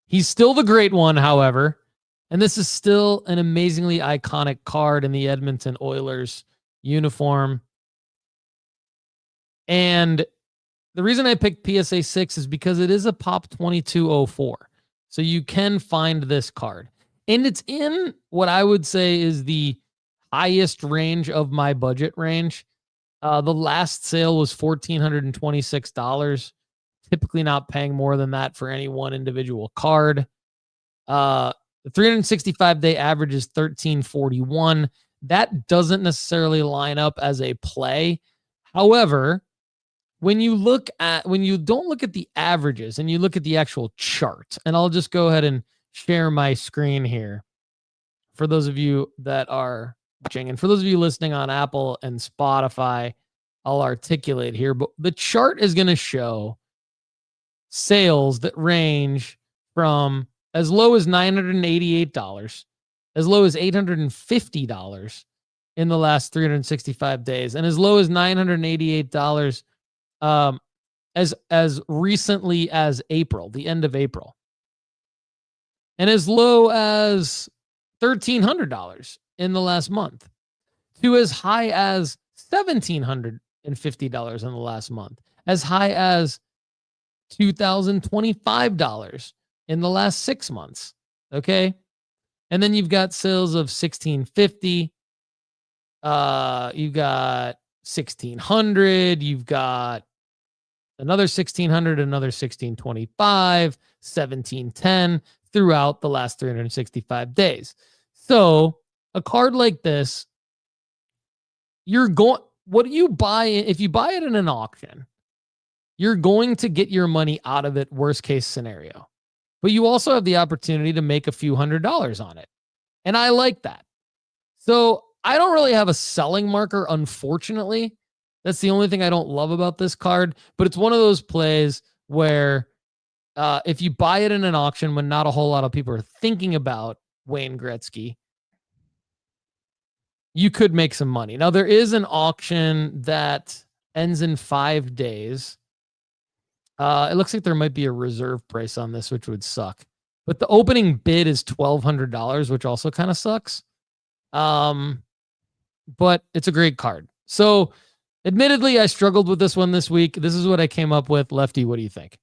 Speaker 9: He's still the great one, however, and this is still an amazingly iconic card in the Edmonton Oilers uniform. And the reason I picked PSA 6 is because it is a Pop 2204. So you can find this card. And it's in what I would say is the highest range of my budget range. The last sale was $1,426. Typically not paying more than that for any one individual card. The 365-day average is $1,341. That doesn't necessarily line up as a play. However, when you don't look at the averages and you look at the actual chart, and I'll just go ahead and share my screen here for those of you that are watching, and for those of you listening on Apple and Spotify, I'll articulate here, but the chart is going to show sales that range from as low as $988, as low as $850 in the last 365 days, and as low as $988 as recently as April, the end of April, and as low as $1,300 in the last month, to as high as $1,750 in the last month, as high as $2,025 in the last 6 months. Okay. And then you've got sales of $1,650. You've got $1,600. You've got another $1,600, another $1,625, $1,710 throughout the last 365 days. So a card like this, what you buy, if you buy it in an auction, you're going to get your money out of it, worst case scenario. But you also have the opportunity to make a few $100s on it. And I like that. So I don't really have a selling marker, unfortunately. That's the only thing I don't love about this card. But it's one of those plays where if you buy it in an auction when not a whole lot of people are thinking about Wayne Gretzky, you could make some money. Now, there is an auction that ends in 5 days. It looks like there might be a reserve price on this, which would suck. But the opening bid is $1,200, which also kind of sucks. But it's a great card. So, admittedly, I struggled with this one this week. This is what I came up with. Lefty, what do you think?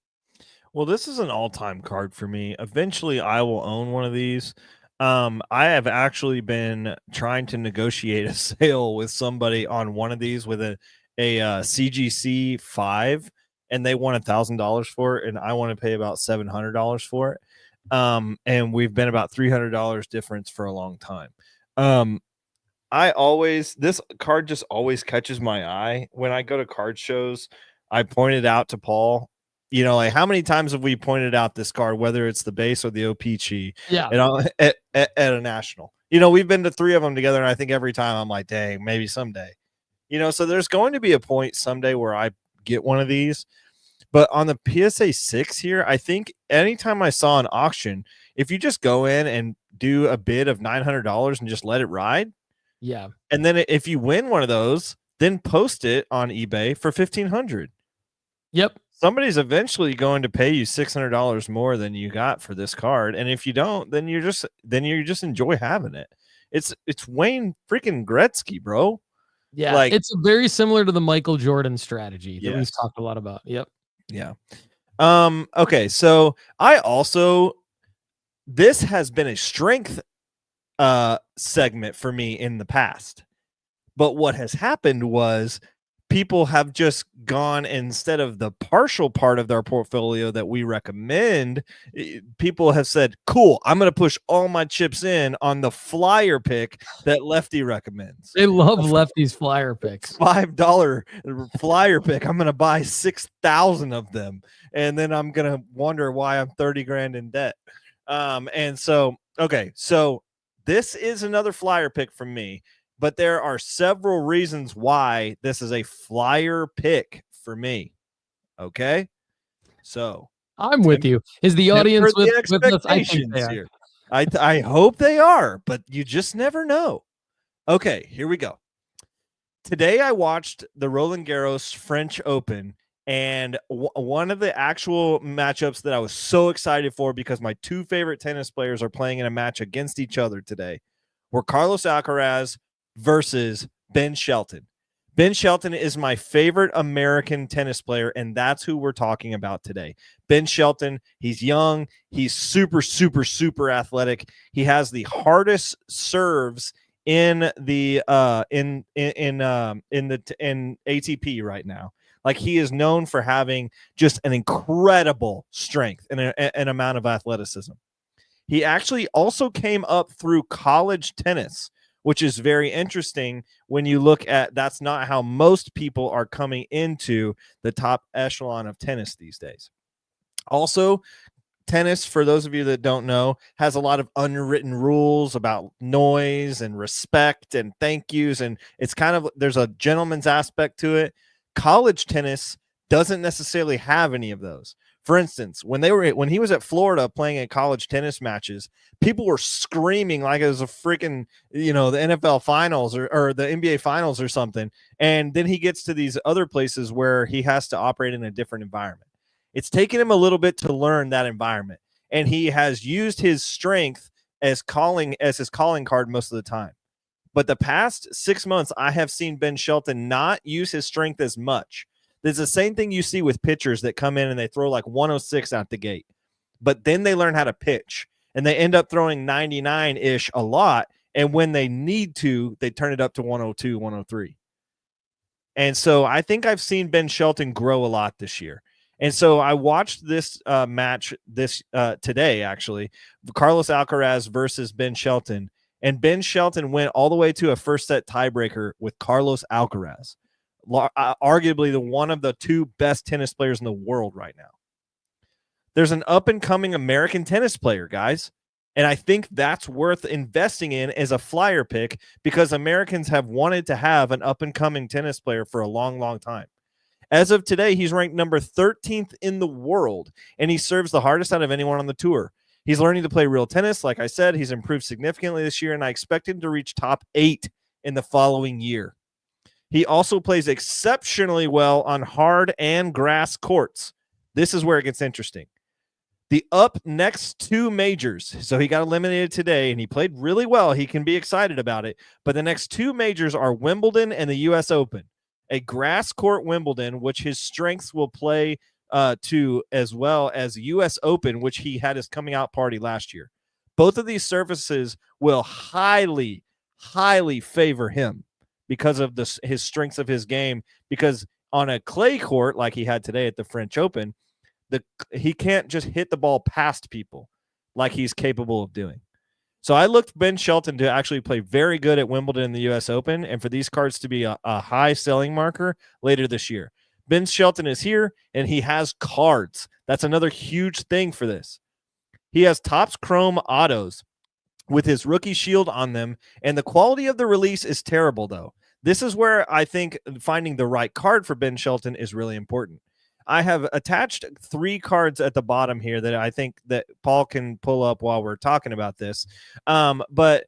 Speaker 11: Well, this is an all-time card for me. Eventually, I will own one of these. I have actually been trying to negotiate a sale with somebody on one of these with a CGC 5, and they want $1,000 for it, and I want to pay about $700 for it. And we've been about $300 difference for a long time. This card just always catches my eye when I go to card shows. I pointed out to Paul, like how many times have we pointed out this card, whether it's the base or the OPC, at a national. We've been to 3 of them together, and I think every time I'm like, dang, maybe someday. So there's going to be a point someday where I get one of these. But on the PSA 6 here, I think anytime I saw an auction, if you just go in and do a bid of $900 and just let it ride,
Speaker 9: yeah,
Speaker 11: and then if you win one of those, then post it on eBay for $1,500.
Speaker 9: Yep.
Speaker 11: Somebody's eventually going to pay you $600 more than you got for this card, and if you don't, then you just enjoy having it. It's Wayne freaking Gretzky, bro.
Speaker 9: Yeah, it's very similar to the Michael Jordan strategy that we've talked a lot about. Yep.
Speaker 11: Yeah. Okay, so this has been a strength segment for me in the past. But what has happened was people have just gone, instead of the partial part of their portfolio that we recommend, people have said, cool, I'm going to push all my chips in on the flyer pick that Lefty recommends.
Speaker 9: They love Lefty's flyer picks.
Speaker 11: $5 flyer pick. I'm going to buy 6,000 of them. And then I'm going to wonder why I'm 30 grand in debt. So this is another flyer pick from me. But there are several reasons why this is a flyer pick for me. Okay? So
Speaker 9: I'm with you. Is the audience with us? I think they are.
Speaker 11: Here. I hope they are, but you just never know. Okay, here we go. Today I watched the Roland Garros French Open, and one of the actual matchups that I was so excited for, because my 2 favorite tennis players are playing in a match against each other today, were Carlos Alcaraz versus Ben Shelton. Ben Shelton is my favorite American tennis player, and that's who we're talking about today. Ben Shelton, he's young, he's super, super, super athletic. He has the hardest serves in the in ATP right now. Like, he is known for having just an incredible strength and an amount of athleticism. He actually also came up through college tennis, which is very interesting when you look at that's not how most people are coming into the top echelon of tennis these days. Also, tennis, for those of you that don't know, has a lot of unwritten rules about noise and respect and thank yous, and it's kind of, there's a gentleman's aspect to it. College tennis doesn't necessarily have any of those. For instance, when he was at Florida playing in college tennis matches, people were screaming like it was a freaking, the NFL finals or the NBA finals or something. And then he gets to these other places where he has to operate in a different environment. It's taken him a little bit to learn that environment, and he has used his strength as his calling card most of the time. But the past 6 months, I have seen Ben Shelton not use his strength as much. There's the same thing you see with pitchers that come in and they throw like 106 out the gate, but then they learn how to pitch and they end up throwing 99-ish a lot. And when they need to, they turn it up to 102, 103. And so I think I've seen Ben Shelton grow a lot this year. And so I watched this match today, actually, Carlos Alcaraz versus Ben Shelton. And Ben Shelton went all the way to a first set tiebreaker with Carlos Alcaraz. arguably one of the two best tennis players in the world right now. There's an up-and-coming American tennis player, guys. And I think that's worth investing in as a flyer pick because Americans have wanted to have an up-and-coming tennis player for a long, long time. As of today, he's ranked number 13th in the world, and he serves the hardest out of anyone on the tour. He's learning to play real tennis. Like I said, he's improved significantly this year, and I expect him to reach top 8 in the following year. He also plays exceptionally well on hard and grass courts. This is where it gets interesting. The next 2 majors, so he got eliminated today, and he played really well. He can be excited about it. But the next 2 majors are Wimbledon and the U.S. Open. A grass court Wimbledon, which his strengths will play to, as well as U.S. Open, which he had his coming out party last year. Both of these surfaces will highly, highly favor him because of his strengths of his game. Because on a clay court like he had today at the French Open, he can't just hit the ball past people like he's capable of doing. So I looked Ben Shelton to actually play very good at Wimbledon and the U.S. Open, and for these cards to be a high selling marker later this year. Ben Shelton is here, and he has cards. That's another huge thing for this. He has Topps Chrome autos with his rookie shield on them, and the quality of the release is terrible, though. This is where I think finding the right card for Ben Shelton is really important. I have attached 3 cards at the bottom here that I think that Paul can pull up while we're talking about this. But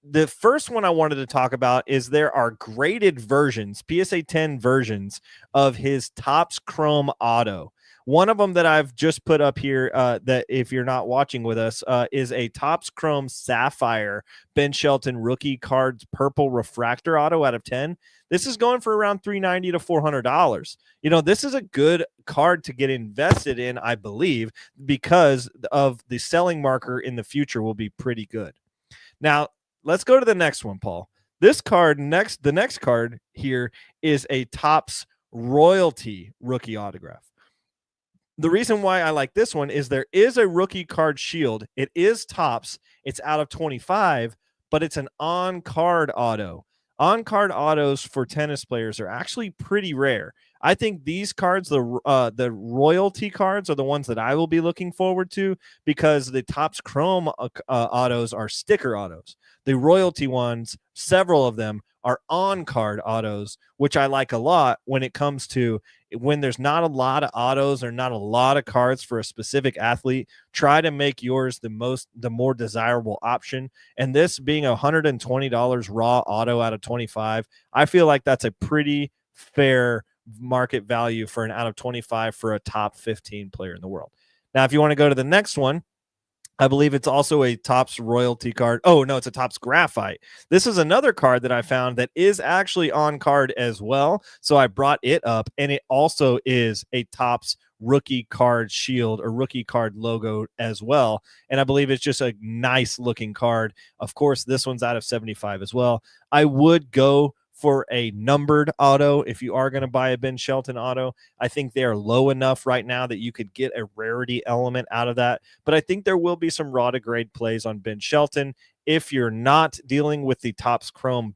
Speaker 11: the first one I wanted to talk about is there are graded versions, PSA 10 versions of his Topps Chrome Auto. One of them that I've just put up here that if you're not watching with us is a Topps Chrome Sapphire Ben Shelton rookie cards purple refractor auto out of 10. This is going for around $390 to $400. You know, this is a good card to get invested in, I believe, because of the selling marker in the future will be pretty good. Now, let's go to the next one, Paul. This card the next card here is a Topps Royalty rookie autograph. The reason why I like this one is there is a rookie card shield. It is Topps. It's out of 25, but it's an on-card auto. On-card autos for tennis players are actually pretty rare. I think these cards, the royalty cards, are the ones that I will be looking forward to because the Topps Chrome autos are sticker autos. The royalty ones, several of them, are on-card autos, which I like a lot when it comes to when there's not a lot of autos or not a lot of cards for a specific athlete. Try to make yours the more desirable option. And this being $120 raw auto out of 25, I feel like that's a pretty fair market value for an out of 25 for a top 15 player in the world. Now, if you want to go to the next one, I believe it's also a Topps royalty card. Oh, no, it's a Topps Graphite. This is another card that I found that is actually on card as well. So I brought it up, and it also is a Topps rookie card shield or rookie card logo as well. And I believe it's just a nice looking card. Of course, this one's out of 75 as well. I would go for a numbered auto if you are going to buy a Ben Shelton auto. I think they are low enough right now that you could get a rarity element out of that. But I think there will be some raw to grade plays on Ben Shelton if you're not dealing with the Topps Chrome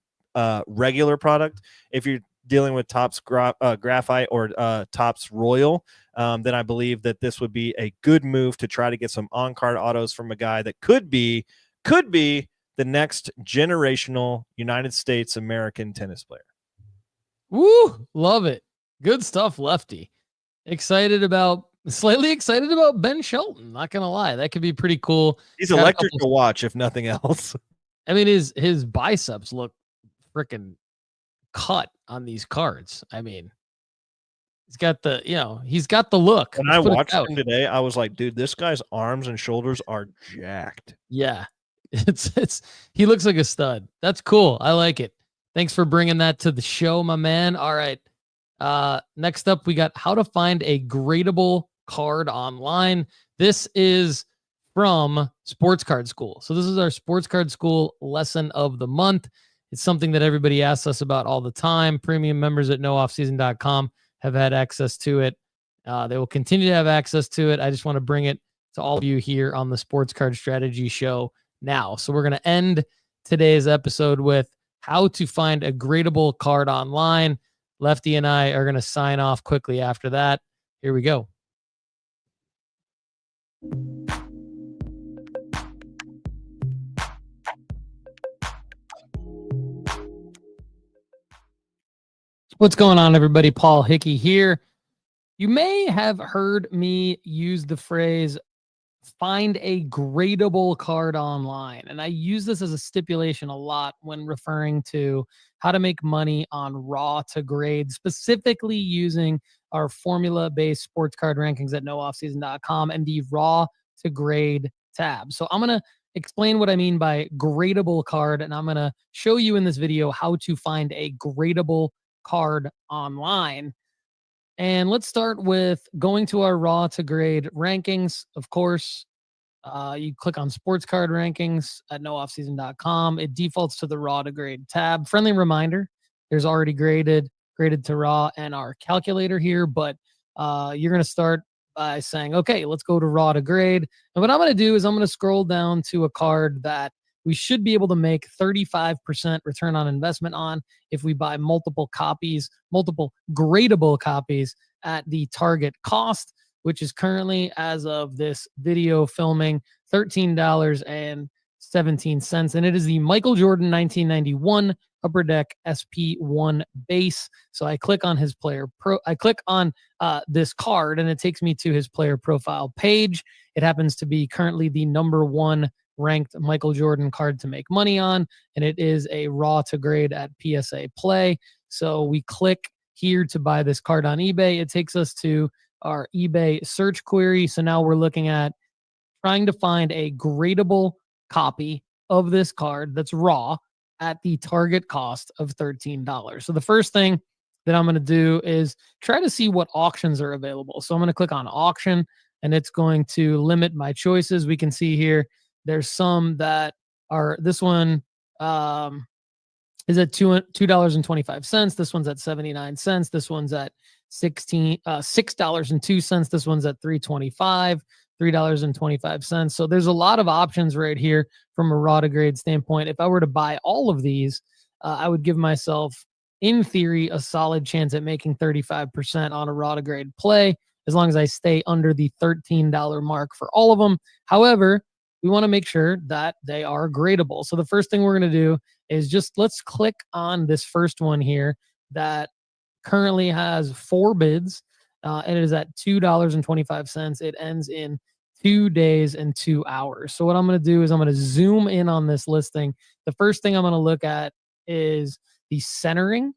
Speaker 11: regular product. If you're dealing with Topps Graphite or Topps Royal, then I believe that this would be a good move to try to get some on-card autos from a guy that could be the next generational United States American tennis player.
Speaker 9: Woo! Love it. Good stuff, Lefty. Slightly excited about Ben Shelton. Not going to lie. That could be pretty cool.
Speaker 11: He's electric to watch, if nothing else.
Speaker 9: I mean, his biceps look freaking cut on these cards. I mean, he's got the look.
Speaker 11: When I watched him today, I was like, dude, this guy's arms and shoulders are jacked.
Speaker 9: Yeah. He looks like a stud. That's cool. I like it. Thanks for bringing that to the show, my man. All right. Next up, we got how to find a gradable card online. This is from Sports Card School. So this is our Sports Card School lesson of the month. It's something that everybody asks us about all the time. Premium members at nooffseason.com have had access to it. They will continue to have access to it. I just want to bring it to all of you here on the Sports Card Strategy Show now. So we're going to end today's episode with how to find a gradable card online. Lefty and I are going to sign off quickly after that. Here we go. What's going on, everybody? Paul Hickey here. You may have heard me use the phrase find a gradable card online. And I use this as a stipulation a lot when referring to how to make money on raw to grade, specifically using our formula-based sports card rankings at nooffseason.com and the raw to grade tab. So I'm going to explain what I mean by gradable card, and I'm going to show you in this video how to find a gradable card online. And let's start with going to our raw to grade rankings. Of course, you click on sports card rankings at nooffseason.com. It defaults to the raw to grade tab. Friendly reminder, there's already graded to raw and our calculator here, but you're going to start by saying, okay, let's go to raw to grade. And what I'm going to do is I'm going to scroll down to a card that we should be able to make 35% return on investment on if we buy multiple gradable copies at the target cost, which is currently, as of this video filming, $13.17. And it is the Michael Jordan 1991 Upper Deck SP1 base. So I click on his this card, and it takes me to his player profile page. It happens to be currently the #1 ranked Michael Jordan card to make money on, and it is a raw to grade at PSA Play. So we click here to buy this card on eBay. It takes us to our eBay search query. So now we're looking at trying to find a gradable copy of this card that's raw at the target cost of $13. So the first thing that I'm going to do is try to see what auctions are available. So I'm going to click on auction, and it's going to limit my choices. We can see here there's some that are, this one is at $2.25. This one's at 79 cents. This one's at $6.02. This one's at $3.25, $3.25. So there's a lot of options right here from a raw to grade standpoint. If I were to buy all of these, I would give myself, in theory, a solid chance at making 35% on a raw to grade play, as long as I stay under the $13 mark for all of them. However, we want to make sure that they are gradable. So the first thing we're going to do is let's click on this first one here that currently has 4 bids, and it is at $2.25. It ends in 2 days and 2 hours. So what I'm going to do is I'm going to zoom in on this listing. The first thing I'm going to look at is the centering.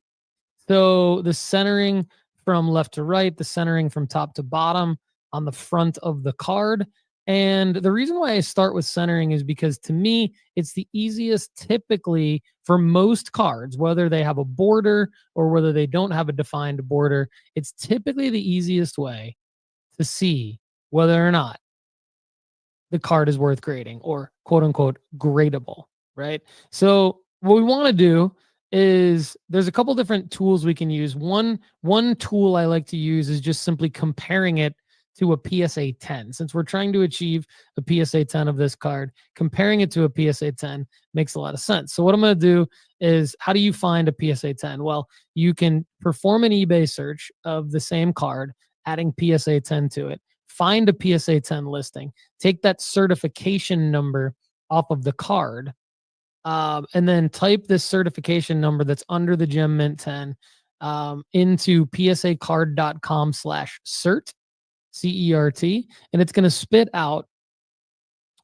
Speaker 9: So the centering from left to right, the centering from top to bottom on the front of the card. And the reason why I start with centering is because, to me, it's the easiest typically for most cards, whether they have a border or whether they don't have a defined border. It's typically the easiest way to see whether or not the card is worth grading, or quote unquote gradable, right? So what we want to do is there's a couple different tools we can use. One tool I like to use is just simply comparing it to a PSA 10. Since we're trying to achieve a PSA 10 of this card, comparing it to a PSA 10 makes a lot of sense. So what I'm going to do is, how do you find a PSA 10? Well, you can perform an eBay search of the same card, adding PSA 10 to it, find a PSA 10 listing, take that certification number off of the card, and then type this certification number that's under the Gem Mint 10 into psacard.com/cert. CERT, and it's going to spit out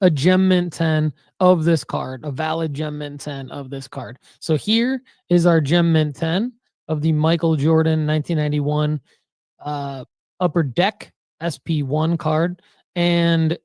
Speaker 9: a Gem Mint 10 of this card, a valid Gem Mint 10 of this card. So here is our Gem Mint 10 of the Michael Jordan 1991 Upper Deck SP1 card. And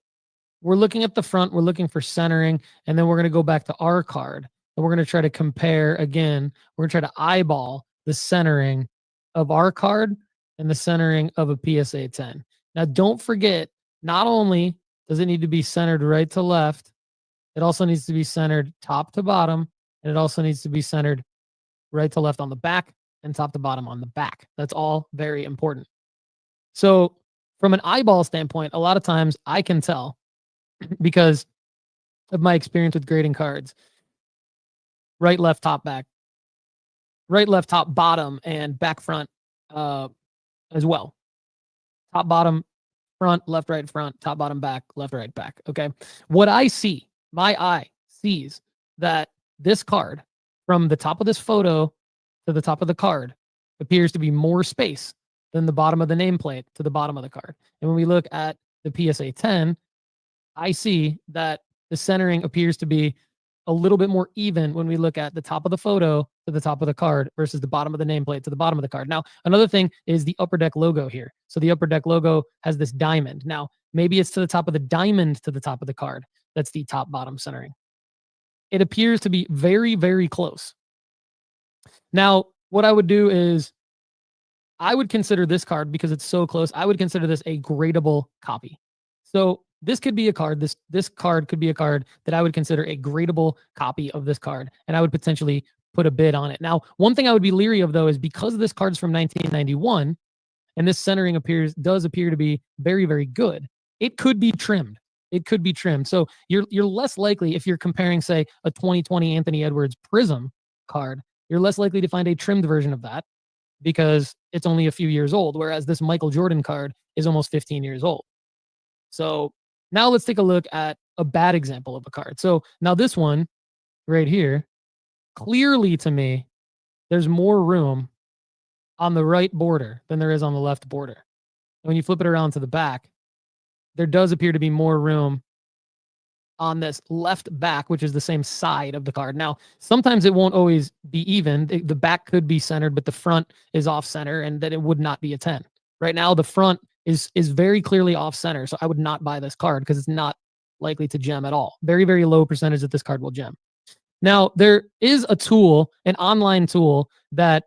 Speaker 9: we're looking at the front, we're looking for centering, and then we're going to go back to our card, and we're going to try to compare again. We're going to try to eyeball the centering of our card and the centering of a PSA 10. Now, don't forget, not only does it need to be centered right to left, it also needs to be centered top to bottom, and it also needs to be centered right to left on the back and top to bottom on the back. That's all very important. So from an eyeball standpoint, a lot of times I can tell, because of my experience with grading cards, right, left, top, back. right, left, top, bottom, and back, front as well. Top, bottom, front, left, right, front, top, bottom, back, left, right, back. Okay. What I see, my eye sees that this card from the top of this photo to the top of the card appears to be more space than the bottom of the nameplate to the bottom of the card. And when we look at the PSA 10, I see that the centering appears to be a little bit more even when we look at the top of the photo to the top of the card versus the bottom of the nameplate to the bottom of the card. Now, another thing is the Upper Deck logo here. So the Upper Deck logo has this diamond. Now, maybe it's to the top of the diamond to the top of the card. That's the top bottom centering. It appears to be very, very close. Now, what I would do is I would consider this card, because it's so close, I would consider this a gradable copy. So this could be a card, this card could be a card that I would consider a gradable copy of this card, and I would potentially put a bid on it. Now, one thing I would be leery of, though, is because this card's from 1991, and this centering does appear to be very, very good, it could be trimmed. It could be trimmed. So you're less likely, if you're comparing, say, a 2020 Anthony Edwards Prism card, you're less likely to find a trimmed version of that because it's only a few years old, whereas this Michael Jordan card is almost 15 years old. So now let's take a look at a bad example of a card. So now this one right here, clearly to me, there's more room on the right border than there is on the left border. And when you flip it around to the back, there does appear to be more room on this left back, which is the same side of the card. Now, sometimes it won't always be even. The back could be centered, but the front is off center, and then it would not be a 10. Right now, the front is very clearly off center, so I would not buy this card because it's not likely to gem at all. Very, very low percentage that this card will gem. Now, there is a tool, an online tool, that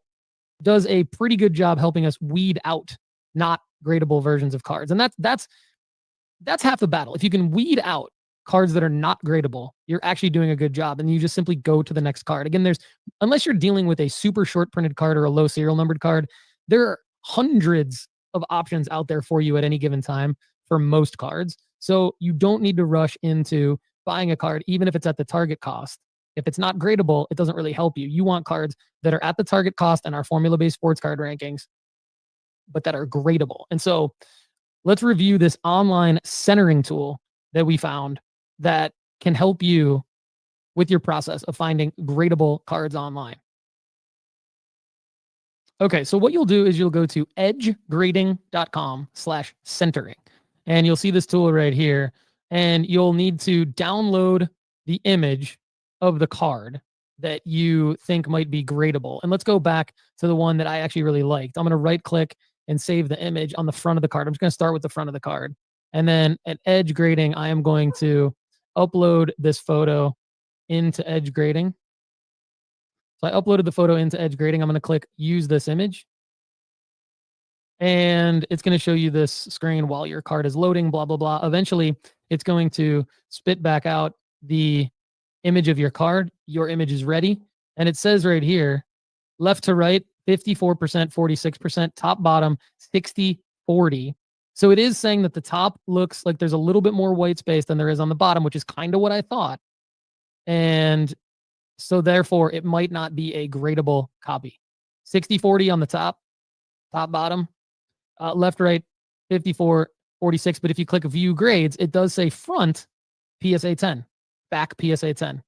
Speaker 9: does a pretty good job helping us weed out not gradable versions of cards. And that's half the battle. If you can weed out cards that are not gradable, you're actually doing a good job, and you just simply go to the next card. Again, unless you're dealing with a super short printed card or a low serial numbered card, there are hundreds of options out there for you at any given time for most cards. So you don't need to rush into buying a card, even if it's at the target cost. If it's not gradable, it doesn't really help you. You want cards that are at the target cost in our formula-based sports card rankings, but that are gradable. And so let's review this online centering tool that we found that can help you with your process of finding gradable cards online. Okay, so what you'll do is you'll go to edgegrading.com/centering, and you'll see this tool right here, and you'll need to download the image of the card that you think might be gradable. And let's go back to the one that I actually really liked. I'm going to right click and save the image on the front of the card. I'm just going to start with the front of the card. And then at Edge Grading, I am going to upload this photo into Edge Grading. So I uploaded the photo into Edge Grading. I'm going to click use this image. And it's going to show you this screen while your card is loading, blah, blah, blah. Eventually, it's going to spit back out the image of your card. Your image is ready. And it says right here, left to right, 54%, 46%, top, bottom, 60, 40. So it is saying that the top looks like there's a little bit more white space than there is on the bottom, which is kind of what I thought. And so therefore, it might not be a gradable copy. 60-40 on the top, bottom, left, right, 54, 46. But if you click view grades, it does say front PSA 10, back PSA 10.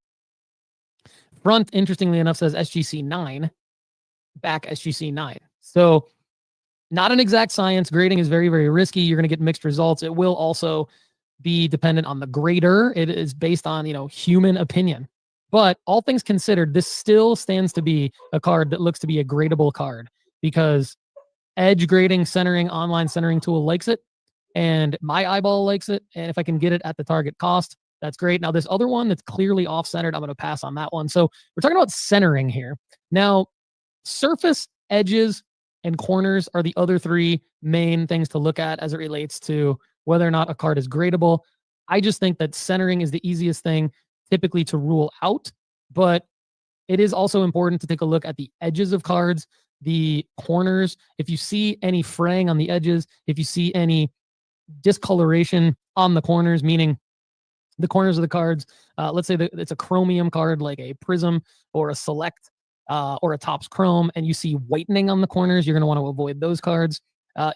Speaker 9: Front, interestingly enough, says SGC 9, back SGC 9. So not an exact science. Grading is very, very risky. You're going to get mixed results. It will also be dependent on the grader. It is based on, human opinion. But all things considered, this still stands to be a card that looks to be a gradable card because Edge Grading centering, online centering tool likes it, and my eyeball likes it. And if I can get it at the target cost, that's great. Now, this other one that's clearly off-centered, I'm going to pass on that one. So we're talking about centering here. Now, surface, edges, and corners are the other three main things to look at as it relates to whether or not a card is gradable. I just think that centering is the easiest thing typically to rule out, but it is also important to take a look at the edges of cards, the corners. If you see any fraying on the edges, if you see any discoloration on the corners, meaning the corners of the cards, let's say that it's a chromium card like a Prism or a Select, or a Topps Chrome and you see whitening on the corners, you're going to want to avoid those cards.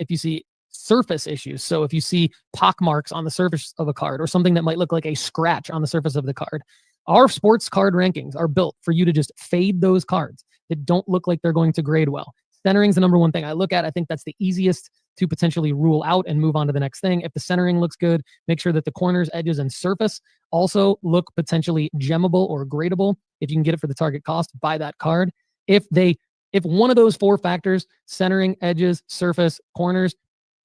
Speaker 9: If you see surface issues, so if you see pock marks on the surface of a card or something that might look like a scratch on the surface of the card, our sports card rankings are built for you to just fade those cards that don't look like they're going to grade well. Centering is the number one thing I look at. I think that's the easiest to potentially rule out and move on to the next thing. If the centering looks good, make sure that the corners, edges, and surface also look potentially gemmable or gradable. If you can get it for the target cost, buy that card. If one of those 4 factors, centering, edges, surface, corners,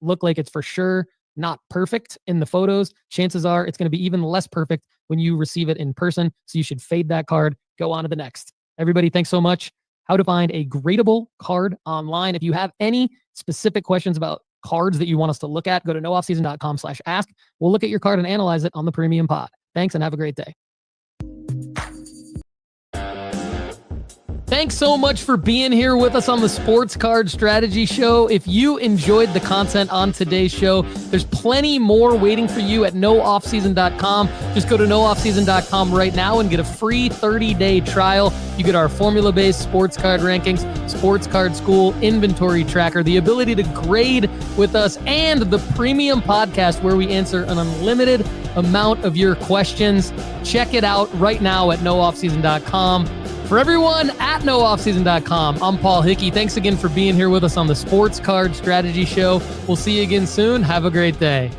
Speaker 9: look like it's for sure not perfect in the photos, chances are it's going to be even less perfect when you receive it in person. So you should fade that card, go on to the next. Everybody, thanks so much. How to find a gradable card online. If you have any specific questions about cards that you want us to look at, go to nooffseason.com/ask. We'll look at your card and analyze it on the Premium Pod. Thanks and have a great day. Thanks so much for being here with us on the Sports Card Strategy Show. If you enjoyed the content on today's show, there's plenty more waiting for you at nooffseason.com. Just go to nooffseason.com right now and get a free 30-day trial. You get our formula-based sports card rankings, sports card school, inventory tracker, the ability to grade with us, and the premium podcast where we answer an unlimited amount of your questions. Check it out right now at nooffseason.com. For everyone at nooffseason.com, I'm Paul Hickey. Thanks again for being here with us on the Sports Card Strategy Show. We'll see you again soon. Have a great day.